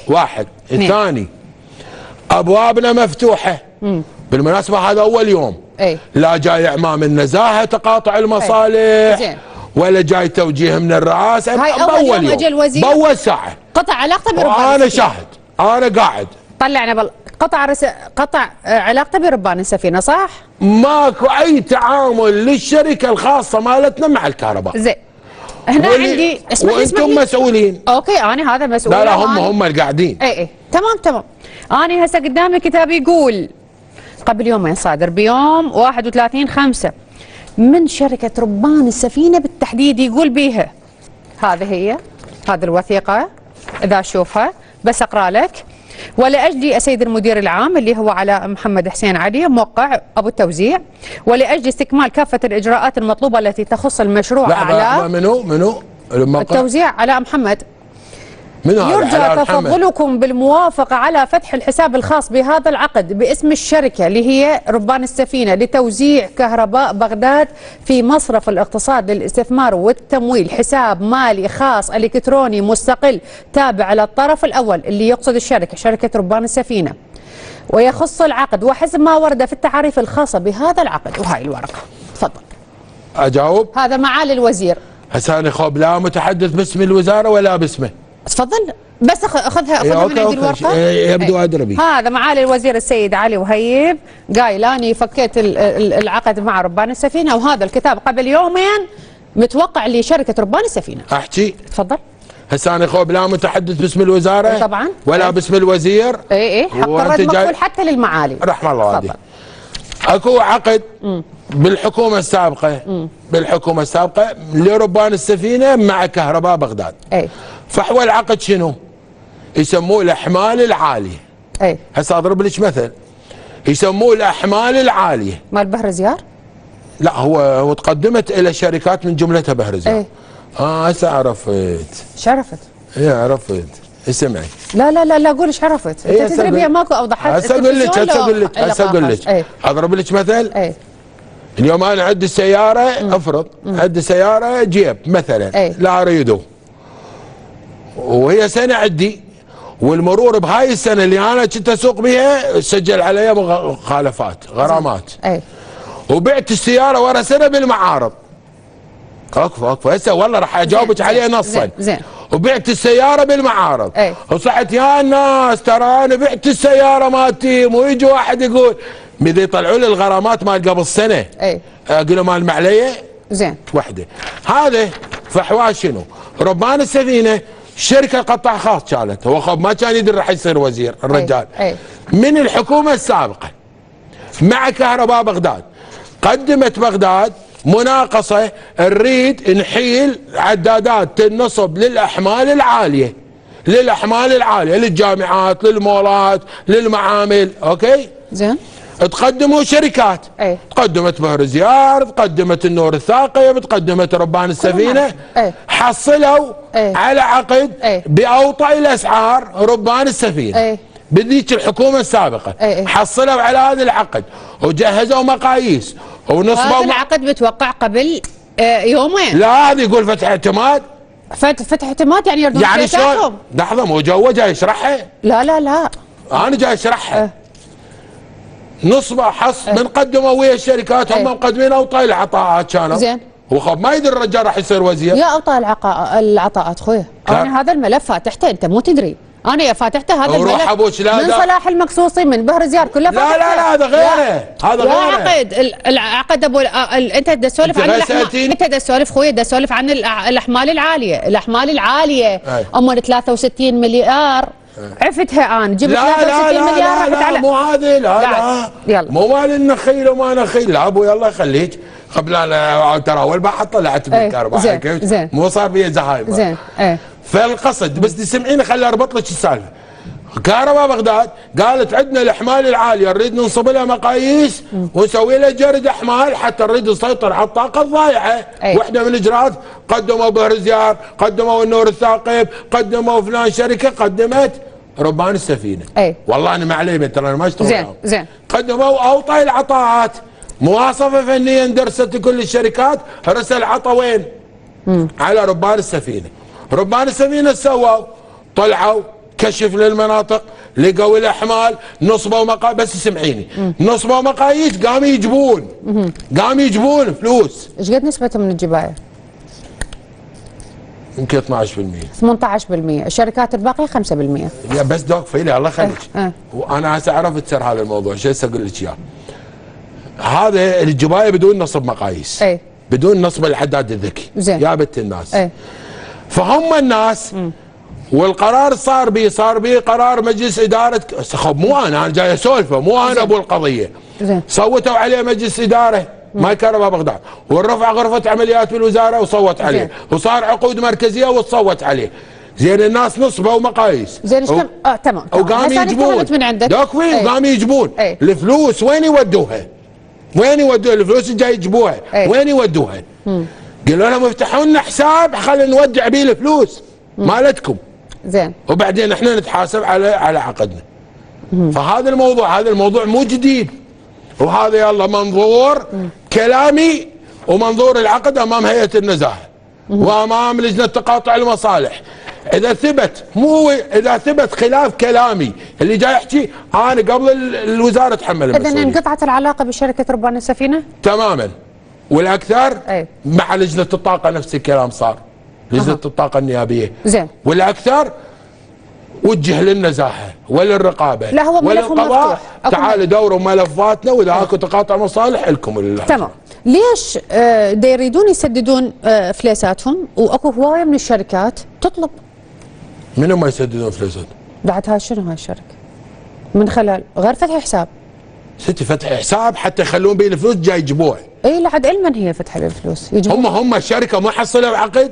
Speaker 2: واحد. الثاني، ابوابنا مفتوحه. بالمناسبه هذا اول يوم. لا جاي امام النزاهه تقاطع المصالح ولا جاي توجيه من الرئاسه.
Speaker 1: هاي اول يوم اجى الوزير
Speaker 2: باول ساعه
Speaker 1: قطع علاقته بربان.
Speaker 2: وانا شاهد، انا قاعد
Speaker 1: طلعنا قطع علاقته بربان السفينه، صح؟
Speaker 2: ماكو اي تعامل للشركه الخاصه مالتنا مع الكهرباء.
Speaker 1: زين. هنا عندي
Speaker 2: وانتم مسؤولين.
Speaker 1: اوكي انا هذا مسؤول.
Speaker 2: لا هم القاعدين.
Speaker 1: اي تمام. انا هسه قدامي كتاب يقول قبل يومين صادر بيوم 31/5 من شركه ربان السفينه بالتحديد، يقول بيها هذه الوثيقه اذا اشوفها بس اقرا لك. ولأجل السيد المدير العام اللي هو علاء محمد حسين علي موقع أبو التوزيع، ولأجل استكمال كافة الإجراءات المطلوبة التي تخص المشروع
Speaker 2: علاء. منو الموقع؟
Speaker 1: التوزيع علاء محمد. يرجى تفضلكم بالموافقة على فتح الحساب الخاص بهذا العقد باسم الشركة اللي هي ربان السفينة لتوزيع كهرباء بغداد في مصرف الاقتصاد للاستثمار والتمويل، حساب مالي خاص الكتروني مستقل تابع للطرف الأول اللي يقصد الشركة، شركة ربان السفينة، ويخص العقد وحسب ما ورد في التعاريف الخاصة بهذا العقد. وهاي الورقة. تفضل.
Speaker 2: أجاوب؟
Speaker 1: هذا معالي الوزير.
Speaker 2: هسه أنا خوب لا متحدث باسم الوزارة ولا باسمه.
Speaker 1: تفضل بس خذها من عندي الورقه.
Speaker 2: يبدو ادري بي.
Speaker 1: هذا معالي الوزير السيد علي وهيب قايل اني فكيت العقد مع ربان السفينه، وهذا الكتاب قبل يومين متوقع لشركه ربان السفينه.
Speaker 2: احكي.
Speaker 1: تفضل.
Speaker 2: هسه انا خوب لا متحدث باسم الوزاره
Speaker 1: طبعا
Speaker 2: ولا باسم الوزير.
Speaker 1: حق الرد مقبول حتى للمعالي.
Speaker 2: رحم الله والديك. اكو عقد بالحكومه السابقه لربان السفينه مع كهرباء بغداد. فحوى العقد شنو؟ يسموه الاحمال العاليه. هسه اضرب لك مثل، يسموه الاحمال العاليه.
Speaker 1: مال بهرزيار؟
Speaker 2: لا هو تقدمت الى شركات من جملتها بهرزيار. هسه عرفت.
Speaker 1: ايش عرفت؟
Speaker 2: عرفت. اسمعي.
Speaker 1: لا قول ايش عرفت؟ انت تدري بيها ماكو اوضح.
Speaker 2: هسه اقول لك اضرب لك مثل. اليوم انا عندي سياره، افرض عندي سياره جيب مثلا لا اريده، وهي سنه عندي، والمرور بهاي السنه اللي انا كنت اسوق بها سجل علي مخالفات غرامات. وبعت السياره ورا سنه بالمعارض. اكفو هسه والله راح اجاوبك عليه نصا.
Speaker 1: زين.
Speaker 2: وبعت السياره بالمعارض. وصحت يا الناس ترى انا بعت السياره مالتي، مو يجي واحد يقول بده يطلعوا لي الغرامات مال قبل سنه. اقول له مال معليه.
Speaker 1: زين.
Speaker 2: وحده. هذا فحواش شنو؟ ربان السفينه شركه قطاع خاص كانت، هو ما كان يدري راح يصير وزير الرجال. من الحكومه السابقه مع كهرباء بغداد قدمت بغداد مناقصه نريد نحيل عدادات تنصب للاحمال العاليه، للجامعات، للمولات، للمعامل. اوكي؟
Speaker 1: زين.
Speaker 2: تقدموا شركات. تقدمت بهرزيار، تقدمت النور الثاقب، تقدمت ربان السفينه. حصلوا على عقد باوطى الاسعار ربان السفينه. بذيك الحكومه السابقه حصلوا على هذا العقد وجهزوا مقاييس ونصبوا.
Speaker 1: هذا العقد بتوقع قبل يومين.
Speaker 2: لا هذا يقول فتح اعتماد.
Speaker 1: فتح اعتماد يعني يردون
Speaker 2: يعني شلون؟ لحظه مو جوا جاي يشرحها؟
Speaker 1: لا
Speaker 2: انا جاي اشرحها. نصبه حص من قدموا ويا الشركات هم مقدمين اوطى العطاءات كانوا.
Speaker 1: زين.
Speaker 2: وخب ما يدري الرجال راح يصير وزير.
Speaker 1: يا اوطى العطاءات خويا، انا هذا الملف فاتحته انت مو تدري. انا يا فاتحته هذا الملف من صلاح المقصوصي من بهرزيار كله فاتحته.
Speaker 2: لا هذا غيره. هذا غيره.
Speaker 1: العقد ابو انت بدك تسولف عن انت بدك تسولف خويا، بدك تسولف عن الاحمال العاليه، الاحمال العاليه امور 63 مليار. عفتها انا جبت 63 مليار رحت على
Speaker 2: مو هذه. لا
Speaker 1: يلا
Speaker 2: مو مال النخيل وما نخيل. لا ابوي الله يخليك قبل انا ترى اول ما طلعت بالكهرباء مو صار بي زهايمر.
Speaker 1: زين.
Speaker 2: فالقصد بس تسمعيني خلي اربط لك السالفه. كهرباء بغداد قالت عندنا الاحمال العاليه نريد ننصب لها مقاييس ونسوي لها جرد احمال حتى نريد نسيطر على الطاقه الضايعه. واحده من الاجراءات قدموا بهرزيار، قدموا النور الثاقب، قدموا فلان شركه، قدمت ربان السفينه. والله انا ما علي ترى انا ما اشتغل.
Speaker 1: زين.
Speaker 2: قدموا اوطى العطاءات، مواصفه فنيه درست كل الشركات، رسل عطا وين؟ على ربان السفينه. ربان السفينه سووا طلعوا كشف للمناطق، لقوا الاحمال، نصبوا بس سمعيني، نصبوا مقاييس، قاموا يجبون فلوس.
Speaker 1: ايش قد نسبتهم من الجبايه؟
Speaker 2: يمكن 12%.
Speaker 1: 18%، الشركات الباقيه 5%.
Speaker 2: يا بس دوق فيلي الله يخليك. وانا هسه عرفت سر هذا الموضوع، شو هسه اقول لك اياه. هذا الجبايه بدون نصب مقاييس. بدون نصب الحداد الذكي.
Speaker 1: زين.
Speaker 2: يا بنت الناس. فهم الناس والقرار صار بيه قرار مجلس اداره. خب مو انا جاي اسولفه، مو انا ابو القضيه.
Speaker 1: زين.
Speaker 2: صوتوا عليه مجلس اداره ما كهرباء بغداد، ورفع غرفه عمليات بالوزاره وصوت عليه. زين. وصار عقود مركزيه وتصوت عليه. زين الناس نصبوا مقاييس.
Speaker 1: زين ايش كم؟ تمام.
Speaker 2: وقام يجبون
Speaker 1: من عندك.
Speaker 2: دوكفي وقام يجبون الفلوس. وين يودوها؟ الفلوس اللي جاي يجيبوها وين يودوها؟ قالوا لهم افتحوا لنا حساب خلينا نودع بيه الفلوس مالتكم.
Speaker 1: زين.
Speaker 2: وبعدين احنا نتحاسب على عقدنا. فهذا الموضوع مو جديد. وهذا يلا منظور كلامي ومنظور العقد امام هيئه النزاهه وامام لجنه تقاطع المصالح. اذا ثبت خلاف كلامي اللي جاي احكي انا قبل الوزاره تحمل المسؤوليه.
Speaker 1: اذا انقطعت العلاقه بشركه ربان السفينه؟
Speaker 2: تماما. والاكثر مع لجنه الطاقه نفس الكلام صار. لجنه الطاقه النيابيه.
Speaker 1: زين.
Speaker 2: والاكثر وجه للنزاهه وللرقابه
Speaker 1: لا هو ملف
Speaker 2: وللقضاء. تعالوا دوروا ملفاتنا واذا اكو تقاطع مصالح لكم لله.
Speaker 1: تمام. ليش دا يريدون يسددون فليساتهم واكو هوايه من الشركات تطلب؟
Speaker 2: منو ما يسددون فليساتهم؟
Speaker 1: بعد هاي شنو هاي الشركه؟ من خلال غير فتح حساب.
Speaker 2: ستي فتح حساب حتى يخلون به الفلوس جاي يجيبوها.
Speaker 1: اي لحد علما هي فتح الفلوس
Speaker 2: هم الشركه ما حصلوا عقد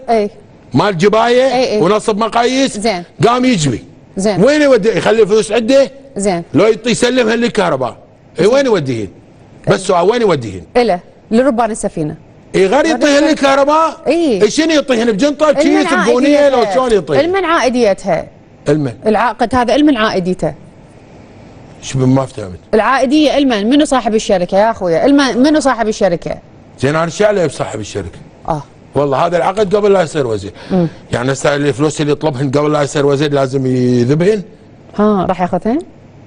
Speaker 2: مال جبايه ونصب مقاييس.
Speaker 1: زين.
Speaker 2: قام يجبي.
Speaker 1: زين.
Speaker 2: وين يودي؟ يخلي الفلوس عنده؟
Speaker 1: زين.
Speaker 2: لو يسلمها للكهرباء. وين يوديهن؟ بس سؤال وين يوديهن؟
Speaker 1: لربان السفينه.
Speaker 2: غير يعطيهن للكهرباء؟ شنو يعطيهن بجنطه كيس ببونيه لو شلون يعطيهن؟
Speaker 1: المن عائديتها. العقد هذا المن عائديته.
Speaker 2: شو ما فهمت؟
Speaker 1: العائديه المن منو صاحب الشركه يا اخويا؟ منو صاحب الشركه؟
Speaker 2: زين انا ايش عليه بصاحب الشركه؟ والله هذا العقد قبل لا يصير وزير. يعني هسه الفلوس اللي يطلبهن قبل لا يصير وزير لازم يذبهن؟
Speaker 1: راح ياخذهن؟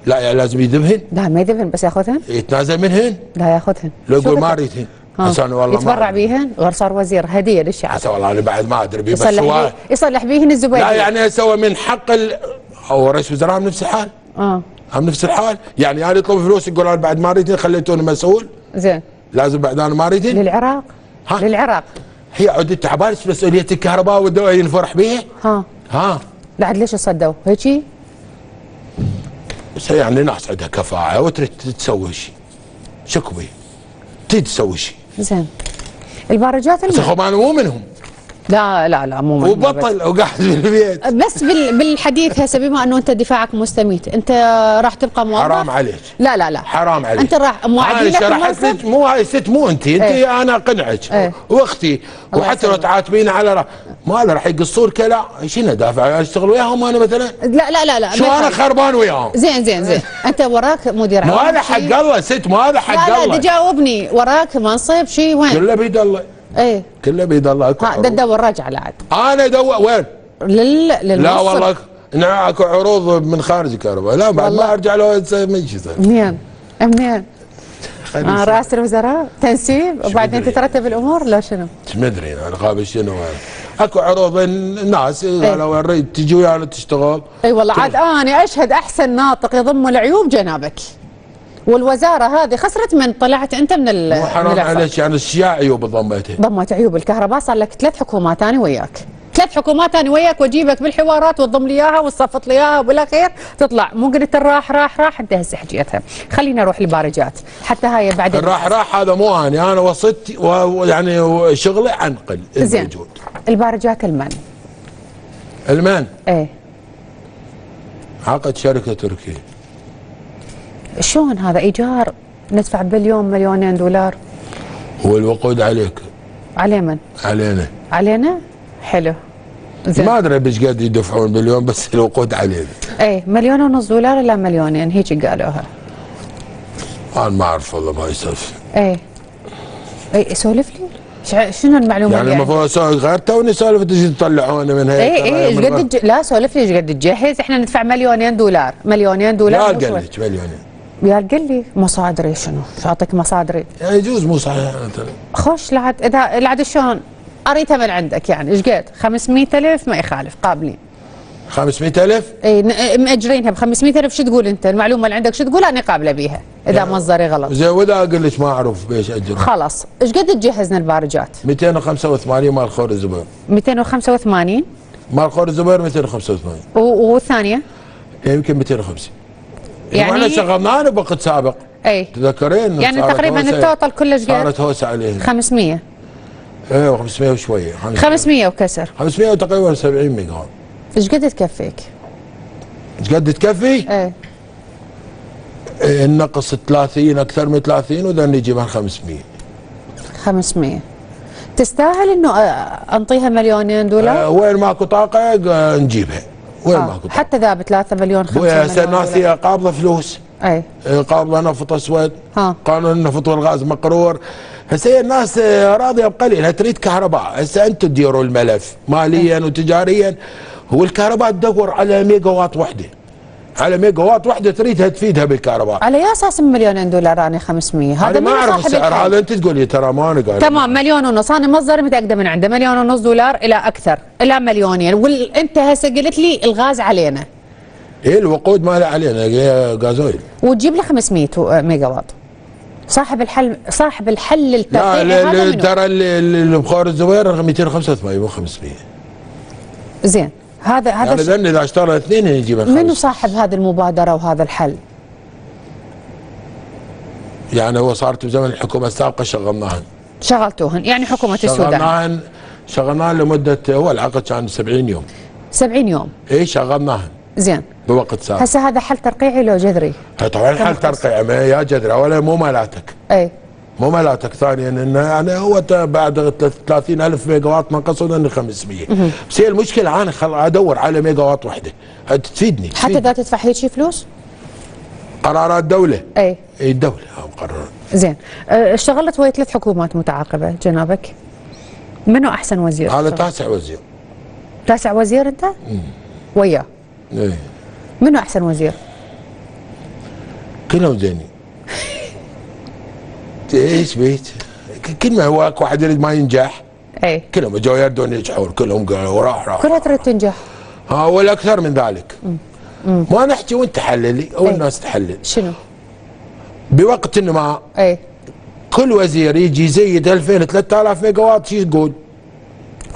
Speaker 2: لا يعني لازم يذبهن؟
Speaker 1: لا ما يذبهن بس ياخذهن؟
Speaker 2: يتنازل منهن؟
Speaker 1: لا ياخذهن.
Speaker 2: لو يقول ما اريدهن؟ عشان والله
Speaker 1: يتبرع بيهن غير صار وزير هديه للشعب.
Speaker 2: هسه والله انا بعد ما ادري بيه بس
Speaker 1: يصلح بيهن الزبيديه.
Speaker 2: لا يعني اسوي من حق او رئيس وزراء بنفس الحال. هم نفس الحال، يعني انا يطلب فلوس يقول انا بعد ما اريدين خليتوني مسؤول.
Speaker 1: زين.
Speaker 2: لازم بعد انا ما اريدين.
Speaker 1: للعراق. للعراق.
Speaker 2: هي عدت تعبانش مسؤوليه الكهرباء والدواء ينفرح بيها.
Speaker 1: بعد ليش صدوا هيجي؟
Speaker 2: بس يعني ناس عندها كفاءه وتريد تسوي شيء. شكو بيه؟ تريد تسوي شيء.
Speaker 1: زين. البارجات
Speaker 2: بس انا مو منهم.
Speaker 1: لا مو منهم.
Speaker 2: وبطل وقاعد بالبيت.
Speaker 1: بس بالحديث هسه بما انه انت دفاعك مستميت، انت راح تبقى موظف؟
Speaker 2: حرام عليك.
Speaker 1: لا
Speaker 2: حرام عليك.
Speaker 1: انت راح موعدين لك المنصب؟
Speaker 2: مو هاي الست مو انت انا اقنعك واختي وحتى لو تعاتبين على ما راح يقصون كلا شنو دافع اشتغل وياهم انا مثلا؟
Speaker 1: لا
Speaker 2: شو انا خربان وياهم؟
Speaker 1: زين انت وراك مدير
Speaker 2: عام. ما هذا حق الله ست، ما هذا حق الله.
Speaker 1: لا تجاوبني، وراك منصب شيء وين؟
Speaker 2: كله بيد الله. كله بيد الله.
Speaker 1: تدور رجع عاد.
Speaker 2: انا ادور وين؟ لا والله اكو عروض من خارج الكهرباء، لا بعد ما ارجع له منين؟
Speaker 1: رئاسة الوزراء تنسيب وبعدين تترتب الامور لا شنو؟
Speaker 2: ما ادري انا قابل شنو اكو عروض الناس قالوا نريد تجي ويانا تشتغل.
Speaker 1: اي والله عاد انا اشهد احسن ناطق يضم العيوب جنابك. والوزاره هذه خسرت من طلعت انت من
Speaker 2: مو حرام عليك يعني اشياء عيوب ضمتها.
Speaker 1: ضمت عيوب الكهرباء، صار لك 3 حكومات انا وياك. 3 حكومات انا وياك واجيبك بالحوارات وتضم لي اياها وتصفط لي اياها وبالاخير تطلع مو قلت راح انت هسه حجيتها. خلينا نروح للبارجات حتى هاي بعدين.
Speaker 2: راح هذا مو انا وصلت يعني شغلي عنقل.
Speaker 1: زين. البارجات المن.
Speaker 2: عقد شركه تركيه.
Speaker 1: شلون هذا ايجار ندفع باليوم مليونين دولار؟
Speaker 2: والوقود عليك.
Speaker 1: على من؟ علينا؟ حلو.
Speaker 2: زين. ما ادري بيش قد يدفعون باليوم بس الوقود علينا.
Speaker 1: 1.5 مليون دولار الى 2 مليون هيك قالوها.
Speaker 2: انا ما اعرف والله ما يسولف.
Speaker 1: سولف لي شنو المعلومه
Speaker 2: يعني المفروض اسوي غير توني سولف تجي تطلعوني من هيك.
Speaker 1: ايش قد لا سولف لي ايش قد تجهز؟ احنا ندفع 2 مليون دولار. 2 مليون دولار.
Speaker 2: لا قال لك مليونين.
Speaker 1: قال لي مصادري شنو؟ اعطيك مصادري.
Speaker 2: يعني يجوز مو صحيح.
Speaker 1: خوش لعد اذا لعد شلون؟ اريتها من عندك يعني ايش قد؟ 500,000 ما يخالف قابلين.
Speaker 2: 500,000؟
Speaker 1: مأجرينها ب 500,000 شو تقول انت؟ المعلومه اللي عندك شو تقول؟ انا قابله بيها اذا مصدري غلط.
Speaker 2: زين واذا اقول لك ما اعرف بيش اجر.
Speaker 1: خلاص ايش قد تجهزنا البارجات؟
Speaker 2: 285 مال خور الزبير.
Speaker 1: 285
Speaker 2: مال خور الزبير 285.
Speaker 1: والثانيه؟
Speaker 2: يمكن 250.
Speaker 1: يعني
Speaker 2: احنا شغلنا بوقت سابق. تذكرين؟
Speaker 1: يعني تقريبا التوتال كله ايش قد؟
Speaker 2: صارت هوسه عليه.
Speaker 1: 500.
Speaker 2: 500 وشويه.
Speaker 1: 500 وكسر.
Speaker 2: 500 وتقريبا 70 ميجا.
Speaker 1: ايش قد تكفيك؟
Speaker 2: ايش قد تكفي؟ النقص 30 اكثر من 30 واذا نجي من 500.
Speaker 1: 500 تستاهل انه انطيها 2 مليون دولار؟
Speaker 2: وين ماكو طاقه نجيبها. وين ماكو طاقه؟
Speaker 1: حتى ذا ب 3 مليون 5 مليون.
Speaker 2: هسه الناس قابضه فلوس. قابضه نفط اسود. قانون النفط والغاز مقرور. هسه الناس راضيه بقليل، تريد كهرباء، هسه انتم تديروا الملف ماليا وتجاريا. هو الكهرباء تدور على ميجا وات وحده. على ميجا وات وحده تريدها تفيدها بالكهرباء.
Speaker 1: على اي اساس 2 مليون دولار انا 500؟ هذا
Speaker 2: ما اعرف السعر، هذا انت تقولي ترى ما انا قايل.
Speaker 1: تمام 1.5 مليون، انا مصدري متاكده من عنده 1.5 مليون دولار الى اكثر الى 2 مليونين، وانت هسه قلت لي الغاز علينا.
Speaker 2: الوقود ماله علينا غازويل.
Speaker 1: وتجيب له 500 ميجا وات. صاحب الحل الترقيعي هذا منو؟
Speaker 2: ترى البخور الزوير 285 مو 500.
Speaker 1: زين هذا
Speaker 2: يعني اذا اشترى اثنين يجيب
Speaker 1: منو صاحب هذه المبادره وهذا الحل؟
Speaker 2: يعني هو صارت بزمن الحكومه السابقه
Speaker 1: شغلتوهن يعني حكومه السودان
Speaker 2: شغلناهن لمده، هو العقد كان 70 يوم.
Speaker 1: 70 يوم؟
Speaker 2: شغلناهن.
Speaker 1: زين
Speaker 2: بوقت سابق.
Speaker 1: هسه هذا حل ترقيعي لو جذري؟
Speaker 2: طبعا حل ترقيعي يا جذري، اولا مو مالاتك. مو مالاتك، ثانيا انه يعني هو بعد 30,000 ميجا وات نقصوا لنا 500. بس هي المشكله انا ادور على ميجا وات وحده تفيدني.
Speaker 1: حتى اذا تدفع هيك فلوس؟
Speaker 2: قرارات دوله. الدوله قرارات.
Speaker 1: زين اشتغلت ويا 3 حكومات متعاقبه جنابك. منو احسن وزير؟
Speaker 2: هذا 9 وزير.
Speaker 1: 9 وزير انت؟ وياه. منو احسن وزير؟
Speaker 2: كلهم زينين. ايش بيت؟ كل ما هو اكو واحد يريد ما ينجح.
Speaker 1: اي
Speaker 2: كلهم اجوا يردون ينجحون، كلهم قالوا راح
Speaker 1: كلها تريد تنجح.
Speaker 2: والاكثر من ذلك. ما نحكي وانت حللي او الناس تحلل.
Speaker 1: شنو؟
Speaker 2: بوقت ما كل وزير يجي يزيد 2000 3000 ميجا واط، شو يقول؟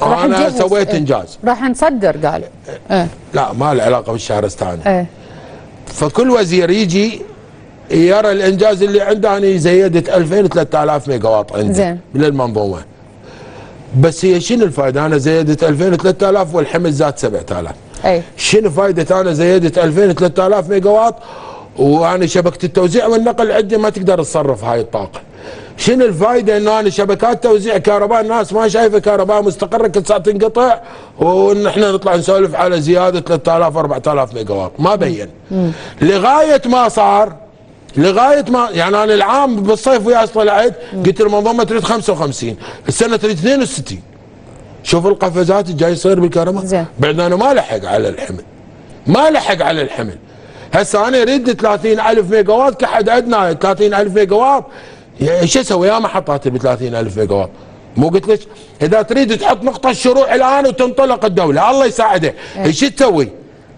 Speaker 2: انا سويت انجاز.
Speaker 1: راح نصدر قال.
Speaker 2: لا ما له علاقه بالشهر الثاني. فكل وزير يجي يرى الانجاز اللي عنده، انا زيدت 2000 3000 ميجا واط عندي
Speaker 1: زين
Speaker 2: للمنظومه. بس هي شنو الفائده؟ انا زيدت 2000 3000 والحمل زاد 7000. شنو فائده انا زيدت 2000 3000 ميجا واط وانا شبكه التوزيع والنقل عندي ما تقدر تصرف هاي الطاقه؟ شنو الفائده انه انا شبكات توزيع كهرباء الناس ما شايفه كهرباء مستقره كل ساعه تنقطع، ونحن نطلع نسولف على زياده 3000 4000 ميجا واط؟ ما بين. لغايه ما صار، لغايه ما يعني انا العام بالصيف وياس طلعت قلت المنظومه تريد 55، السنه تريد 62. شوف القفزات الجاي يصير بالكهرباء. بعد انا ما لحق على الحمل، ما لحق على الحمل. هسه انا اريد 30000 ميجا واط كحد ادنى. 30000 ميجا واط ايش اسوي؟ يا محطات ب 30000 ميجا واط. مو قلت لك اذا تريد تحط نقطه الشروع الان وتنطلق الدوله الله يساعده، ايش تسوي؟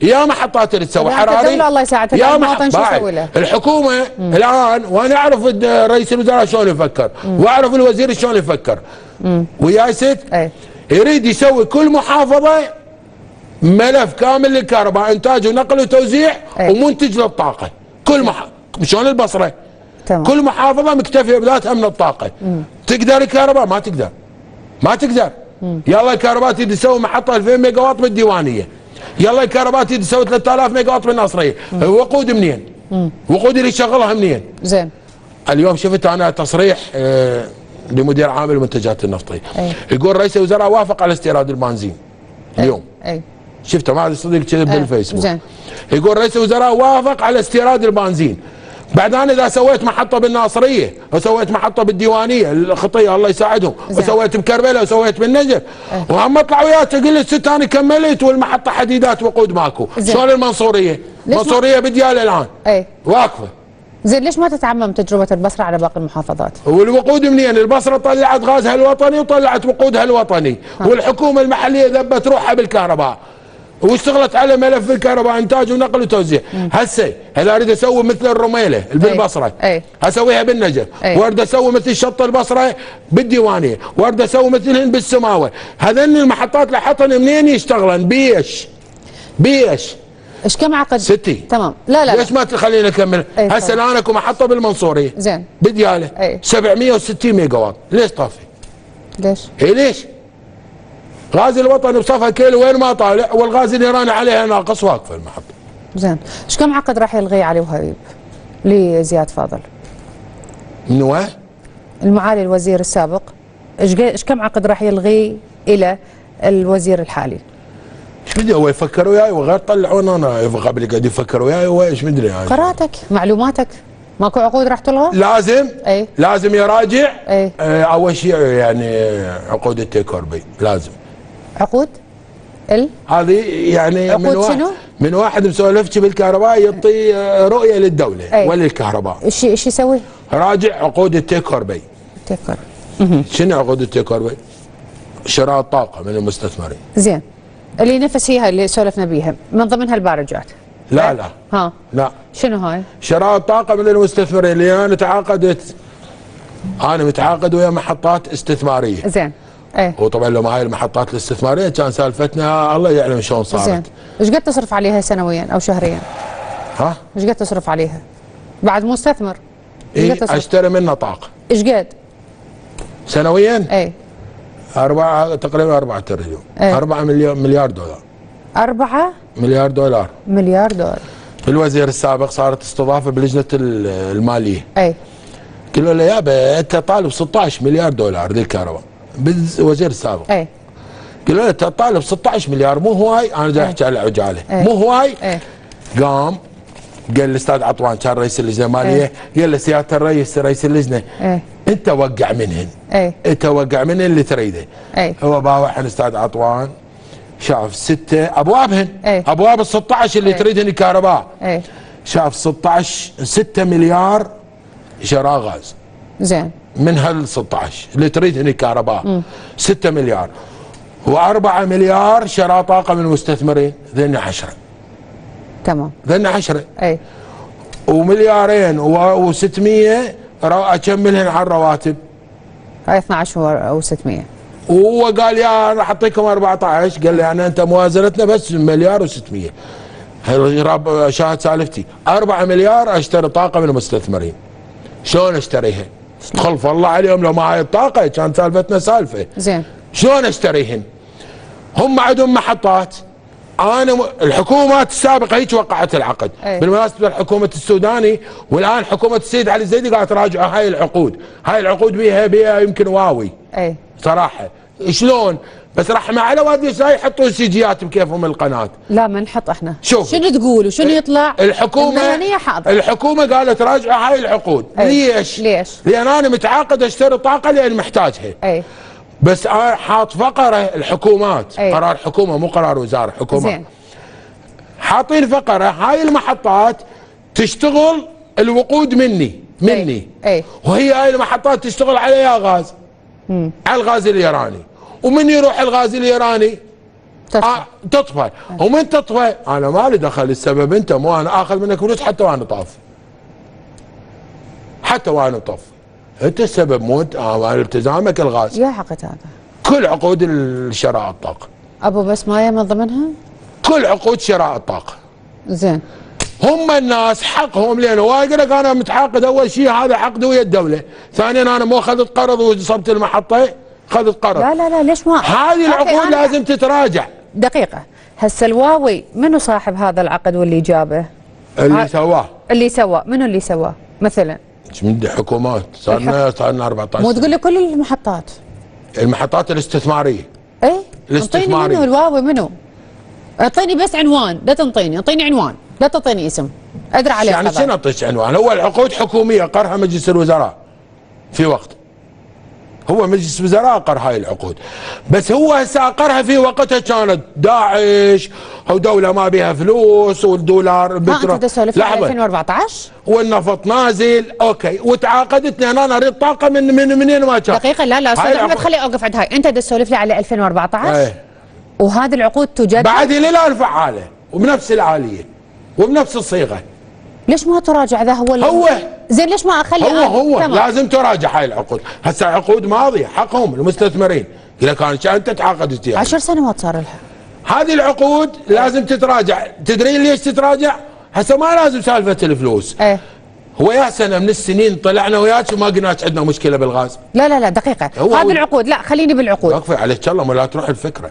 Speaker 2: يا محطات اللي تسوي حراري
Speaker 1: الدوله الله يساعدها، يا المواطن شو يسوي له؟
Speaker 2: الحكومه الان، وانا اعرف رئيس الوزراء شلون يفكر واعرف الوزير شلون يفكر وياي ست. يريد يسوي كل محافظه ملف كامل للكهرباء، انتاج ونقل وتوزيع ومنتج للطاقه. كل شلون البصره
Speaker 1: تمام.
Speaker 2: كل محافظه مكتفيه بذاتها من الطاقه. تقدر الكهرباء؟ ما تقدر، ما تقدر. يلا الكهرباء تريد تسوي محطه 2000 ميجا واط بالديوانيه، يلا الكهرباء تريد تسوي 3000 ميجا واط بالناصريه. وقود منين؟ وقود اللي يشغلها منين؟
Speaker 1: زين.
Speaker 2: اليوم شفت انا تصريح لمدير عام المنتجات النفطيه، يقول رئيس الوزراء وافق على استيراد البنزين اليوم. شفته مع الصديق كذب بالفيسبوك.
Speaker 1: زين.
Speaker 2: يقول رئيس الوزراء وافق على استيراد البنزين. بعد انا اذا سويت محطه بالناصريه وسويت محطه بالديوانيه الخطيه الله يساعدهم وسويت بكربلاء وسويت بالنجف وهم اطلع وياك تقول لي ست انا كملت والمحطه حديدات وقود ماكو. شلون المنصوريه؟ المنصوريه بدياله الان واقفه.
Speaker 1: زين ليش ما تتعمم تجربه البصره على باقي المحافظات؟
Speaker 2: والوقود منين؟ البصره طلعت غازها الوطني وطلعت وقودها الوطني، والحكومه المحليه ذبت روحها بالكهرباء واشتغلت على ملف الكهرباء انتاج ونقل وتوزيع. هسه اذا اريد اسوي مثل الرميله بالبصره اسويها بالنجف، واريد اسوي مثل شط البصره بالديوانيه، واريد اسوي مثلهن بالسماوه. هذين المحطات لاحظتن منين يشتغلن؟ بيش
Speaker 1: ايش كم عقد؟
Speaker 2: ستي.
Speaker 1: تمام. لا
Speaker 2: ليش ما تخليني اكمل؟ هسه الان اكو محطه بالمنصوريه
Speaker 1: زين
Speaker 2: بدياله 760 ميجا واط، ليش طافي؟
Speaker 1: ليش؟
Speaker 2: ليش؟ غاز الوطني بصفها كيلو وين ما طالع، والغاز الايراني عليها ناقص واقفه المحطه.
Speaker 1: زين، ايش كم عقد راح يلغي علي وهبيب لزياد فاضل؟
Speaker 2: من وين؟
Speaker 1: المعالي الوزير السابق، ايش كم عقد راح يلغي الى الوزير الحالي؟
Speaker 2: ايش مدري هو يفكر وياي وغير طلعون انا قبل قاعد يفكر وياي هو ايش مدري يعني.
Speaker 1: قراتك معلوماتك ماكو عقود راح تلغى؟
Speaker 2: لازم لازم يراجع. اول شيء يعني عقود التيك اور بي لازم.
Speaker 1: عقود؟
Speaker 2: هذه يعني
Speaker 1: عقود شنو؟
Speaker 2: من واحد مسولفش بالكهرباء يعطي رؤيه للدوله وللكهرباء.
Speaker 1: ايش يسوي؟
Speaker 2: راجع عقود التيك اور بي.
Speaker 1: تيك اور
Speaker 2: شنو عقود التيك اور بي؟ شراء الطاقه من المستثمرين.
Speaker 1: زين. اللي نفس هي اللي سولفنا بيها من ضمنها البارجات.
Speaker 2: لا لا
Speaker 1: شنو هاي؟
Speaker 2: شراء الطاقه من المستثمرين اللي انا متعاقد ويا محطات استثماريه.
Speaker 1: زين.
Speaker 2: وطبعا لو هاي المحطات الاستثماريه كان سالفتنا الله يعلم شلون صارت.
Speaker 1: زين. ايش قد تصرف عليها سنويا او شهريا؟ ايش قد تصرف عليها؟ بعد مستثمر.
Speaker 2: اشتري منه طاقه.
Speaker 1: ايش قد؟
Speaker 2: سنويا؟ تقريبا 4 تريليون. 4 مليار دولار.
Speaker 1: 4
Speaker 2: مليار دولار.
Speaker 1: مليار دولار.
Speaker 2: الوزير السابق صارت استضافه بلجنه الماليه. قالوا له يابا انت طالب 16 مليار دولار للكهرباء. بالوزير السابق. قالوا له انت طالب 16 مليار مو هواي، انا جاي احكي على عجاله مو هواي. قام قال الاستاذ عطوان كان رئيس اللجنه الماليه، قال له سياده الرئيس رئيس اللجنه انت وقع منهن. انت وقع منهن اللي تريده. هو باوع الاستاذ عطوان شاف 6 ابوابهن. ابواب ال 16 اللي تريدهن الكهرباء.
Speaker 1: شاف
Speaker 2: 6 مليار شراء غاز.
Speaker 1: زين.
Speaker 2: من هال 16 اللي تريد هني كهرباء 6 مليار و4 مليار شراء طاقه من المستثمرين، ذني 10.
Speaker 1: تمام.
Speaker 2: ذني 10.
Speaker 1: اي.
Speaker 2: ومليارين و600 اكملهن على الرواتب.
Speaker 1: هاي 12 و600.
Speaker 2: وهو قال يا راح اعطيكم 14، قال لي انا انت موازنتنا بس مليار و600. شاهد سالفتي 4 مليار اشتري طاقه من المستثمرين. شلون اشتريها؟ خلف الله عليهم لو ما هاي الطاقه كان سالفتنا سالفه.
Speaker 1: زين.
Speaker 2: شلون اشتريهن؟ هم عندهم محطات. انا الحكومات السابقه هيك وقعت العقد. بالمناسبه الحكومه السوداني والان حكومه السيد علي الزيدي قاعده تراجع هاي العقود، هاي العقود بيها يمكن واوي.
Speaker 1: اي
Speaker 2: صراحه شلون؟ بس رحمه على وادي الشاي يحطون سيجيات بكيفهم القناه.
Speaker 1: لا ما نحط احنا.
Speaker 2: شوف
Speaker 1: شنو تقول وشنو يطلع؟
Speaker 2: الحكومه قالت راجعوا هاي العقود. ليش؟ لان انا متعاقد اشتري طاقه لان محتاجها.
Speaker 1: اي.
Speaker 2: بس انا حاط فقره الحكومات. قرار حكومه مو قرار وزاره، حكومه. زين. حاطين فقره هاي المحطات تشتغل الوقود مني.
Speaker 1: أي.
Speaker 2: وهي هاي المحطات تشتغل عليها غاز. على الغاز الايراني، ومن يروح الغاز الايراني تطفى. ومن تطفى انا ما لي دخل، السبب انت مو انا اخذ منك فلوس حتى وانا طاف. حتى وانا طاف انت السبب، مو التزامك الغاز.
Speaker 1: يا عقد هذا
Speaker 2: كل عقود شراء الطاقه
Speaker 1: ابو بس ما من ضمنها؟
Speaker 2: كل عقود شراء الطاقه.
Speaker 1: زين.
Speaker 2: هم الناس حقهم، لان وايد لك انا متعاقد اول شيء هذا عقد ويا الدوله، ثانيا انا مو اخذت قرض وصبت المحطه، اخذت قرض.
Speaker 1: لا ليش ما
Speaker 2: هذه العقود لازم تتراجع.
Speaker 1: دقيقه، هسه الواوي منو صاحب هذا العقد واللي جابه؟
Speaker 2: اللي سواه.
Speaker 1: اللي سواه منو اللي سواه مثلا؟
Speaker 2: من حكومات صار لنا 14
Speaker 1: مو تقول لي كل المحطات
Speaker 2: الاستثماريه.
Speaker 1: اي
Speaker 2: الاستثماريه.
Speaker 1: منو الواوي منو؟ اعطيني بس عنوان، لا تنطيني، اعطيني عنوان، لا تعطيني اسم ادري عليه.
Speaker 2: يعني شنو اعطيك عنوان؟ هو العقود حكوميه قرها مجلس الوزراء في وقت. هو مجلس الوزراء قر هاي العقود، بس هو هسه قرها في وقتها كانت داعش او دوله ما بيها فلوس والدولار
Speaker 1: بتروح. انت تسولف على 2014
Speaker 2: والنفط نازل، اوكي، وتعاقدت لان انا اريد طاقه من منين ما كان.
Speaker 1: دقيقه لا استاذ احمد خلي اوقف عند هاي، انت تسولف لي على 2014 وهذه العقود تجدد
Speaker 2: بعد الى فعاله وبنفس الآلية وبنفس الصيغه.
Speaker 1: ليش ما تراجع؟ ذا هو زين ليش ما اخلي
Speaker 2: هو لازم تراجع هاي العقود. هسه عقود ماضيه حقهم المستثمرين، يقول لك انت تعاقدت
Speaker 1: 10 سنوات صار لها.
Speaker 2: هذه العقود لازم تتراجع. تدري ليش تتراجع؟ هسه ما لازم سالفه الفلوس. هو يا سنه من السنين طلعنا وياك وما قلناش عندنا مشكله بالغاز.
Speaker 1: لا دقيقه، هذه العقود لا خليني بالعقود.
Speaker 2: وقفي عليك الله ولا تروح الفكره.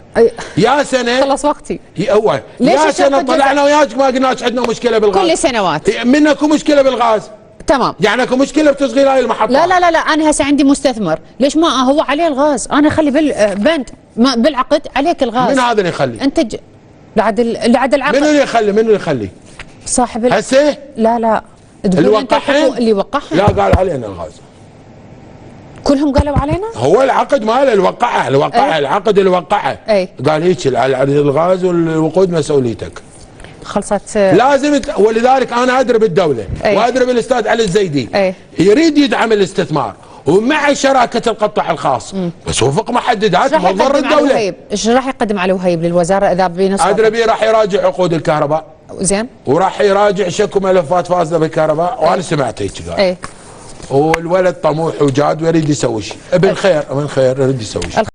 Speaker 2: يا سنه
Speaker 1: خلص وقتي.
Speaker 2: هو يا سنه طلعنا وياك ما قلناش عندنا مشكله بالغاز.
Speaker 1: كل سنوات
Speaker 2: منكم مشكله بالغاز.
Speaker 1: تمام.
Speaker 2: يعني اكو مشكله بتصغير هاي المحطات.
Speaker 1: لا انا هسه عندي مستثمر، ليش ما هو عليه الغاز؟ انا اخلي بالبند بالعقد عليك الغاز.
Speaker 2: من هذا اللي يخلي؟
Speaker 1: انت بعد العقد.
Speaker 2: منو اللي يخلي؟
Speaker 1: صاحب
Speaker 2: هسه؟
Speaker 1: لا
Speaker 2: اللي وقعهم.
Speaker 1: اللي وقعهم
Speaker 2: لا قال علينا الغاز.
Speaker 1: كلهم قالوا علينا؟
Speaker 2: هو العقد ماله اللي وقعه العقد اللي وقعه. قال هيك الغاز والوقود مسؤوليتك.
Speaker 1: خلصت.
Speaker 2: لازم ولذلك انا ادري بالدوله وادري بالاستاذ علي الزيدي يريد يدعم الاستثمار ومع شراكه القطاع الخاص، بس وفق محددات مو ضر الدوله.
Speaker 1: ايش راح يقدم على وهيب للوزاره اذا بينصف؟
Speaker 2: ادري بيه راح يراجع عقود الكهرباء.
Speaker 1: زين.
Speaker 2: وراح يراجع شكو ملفات فاسده بالكهرباء، وانا سمعت هيك قال. والولد طموح وجاد ويريد يسوي شيء. ابن خير يريد يسوي شيء.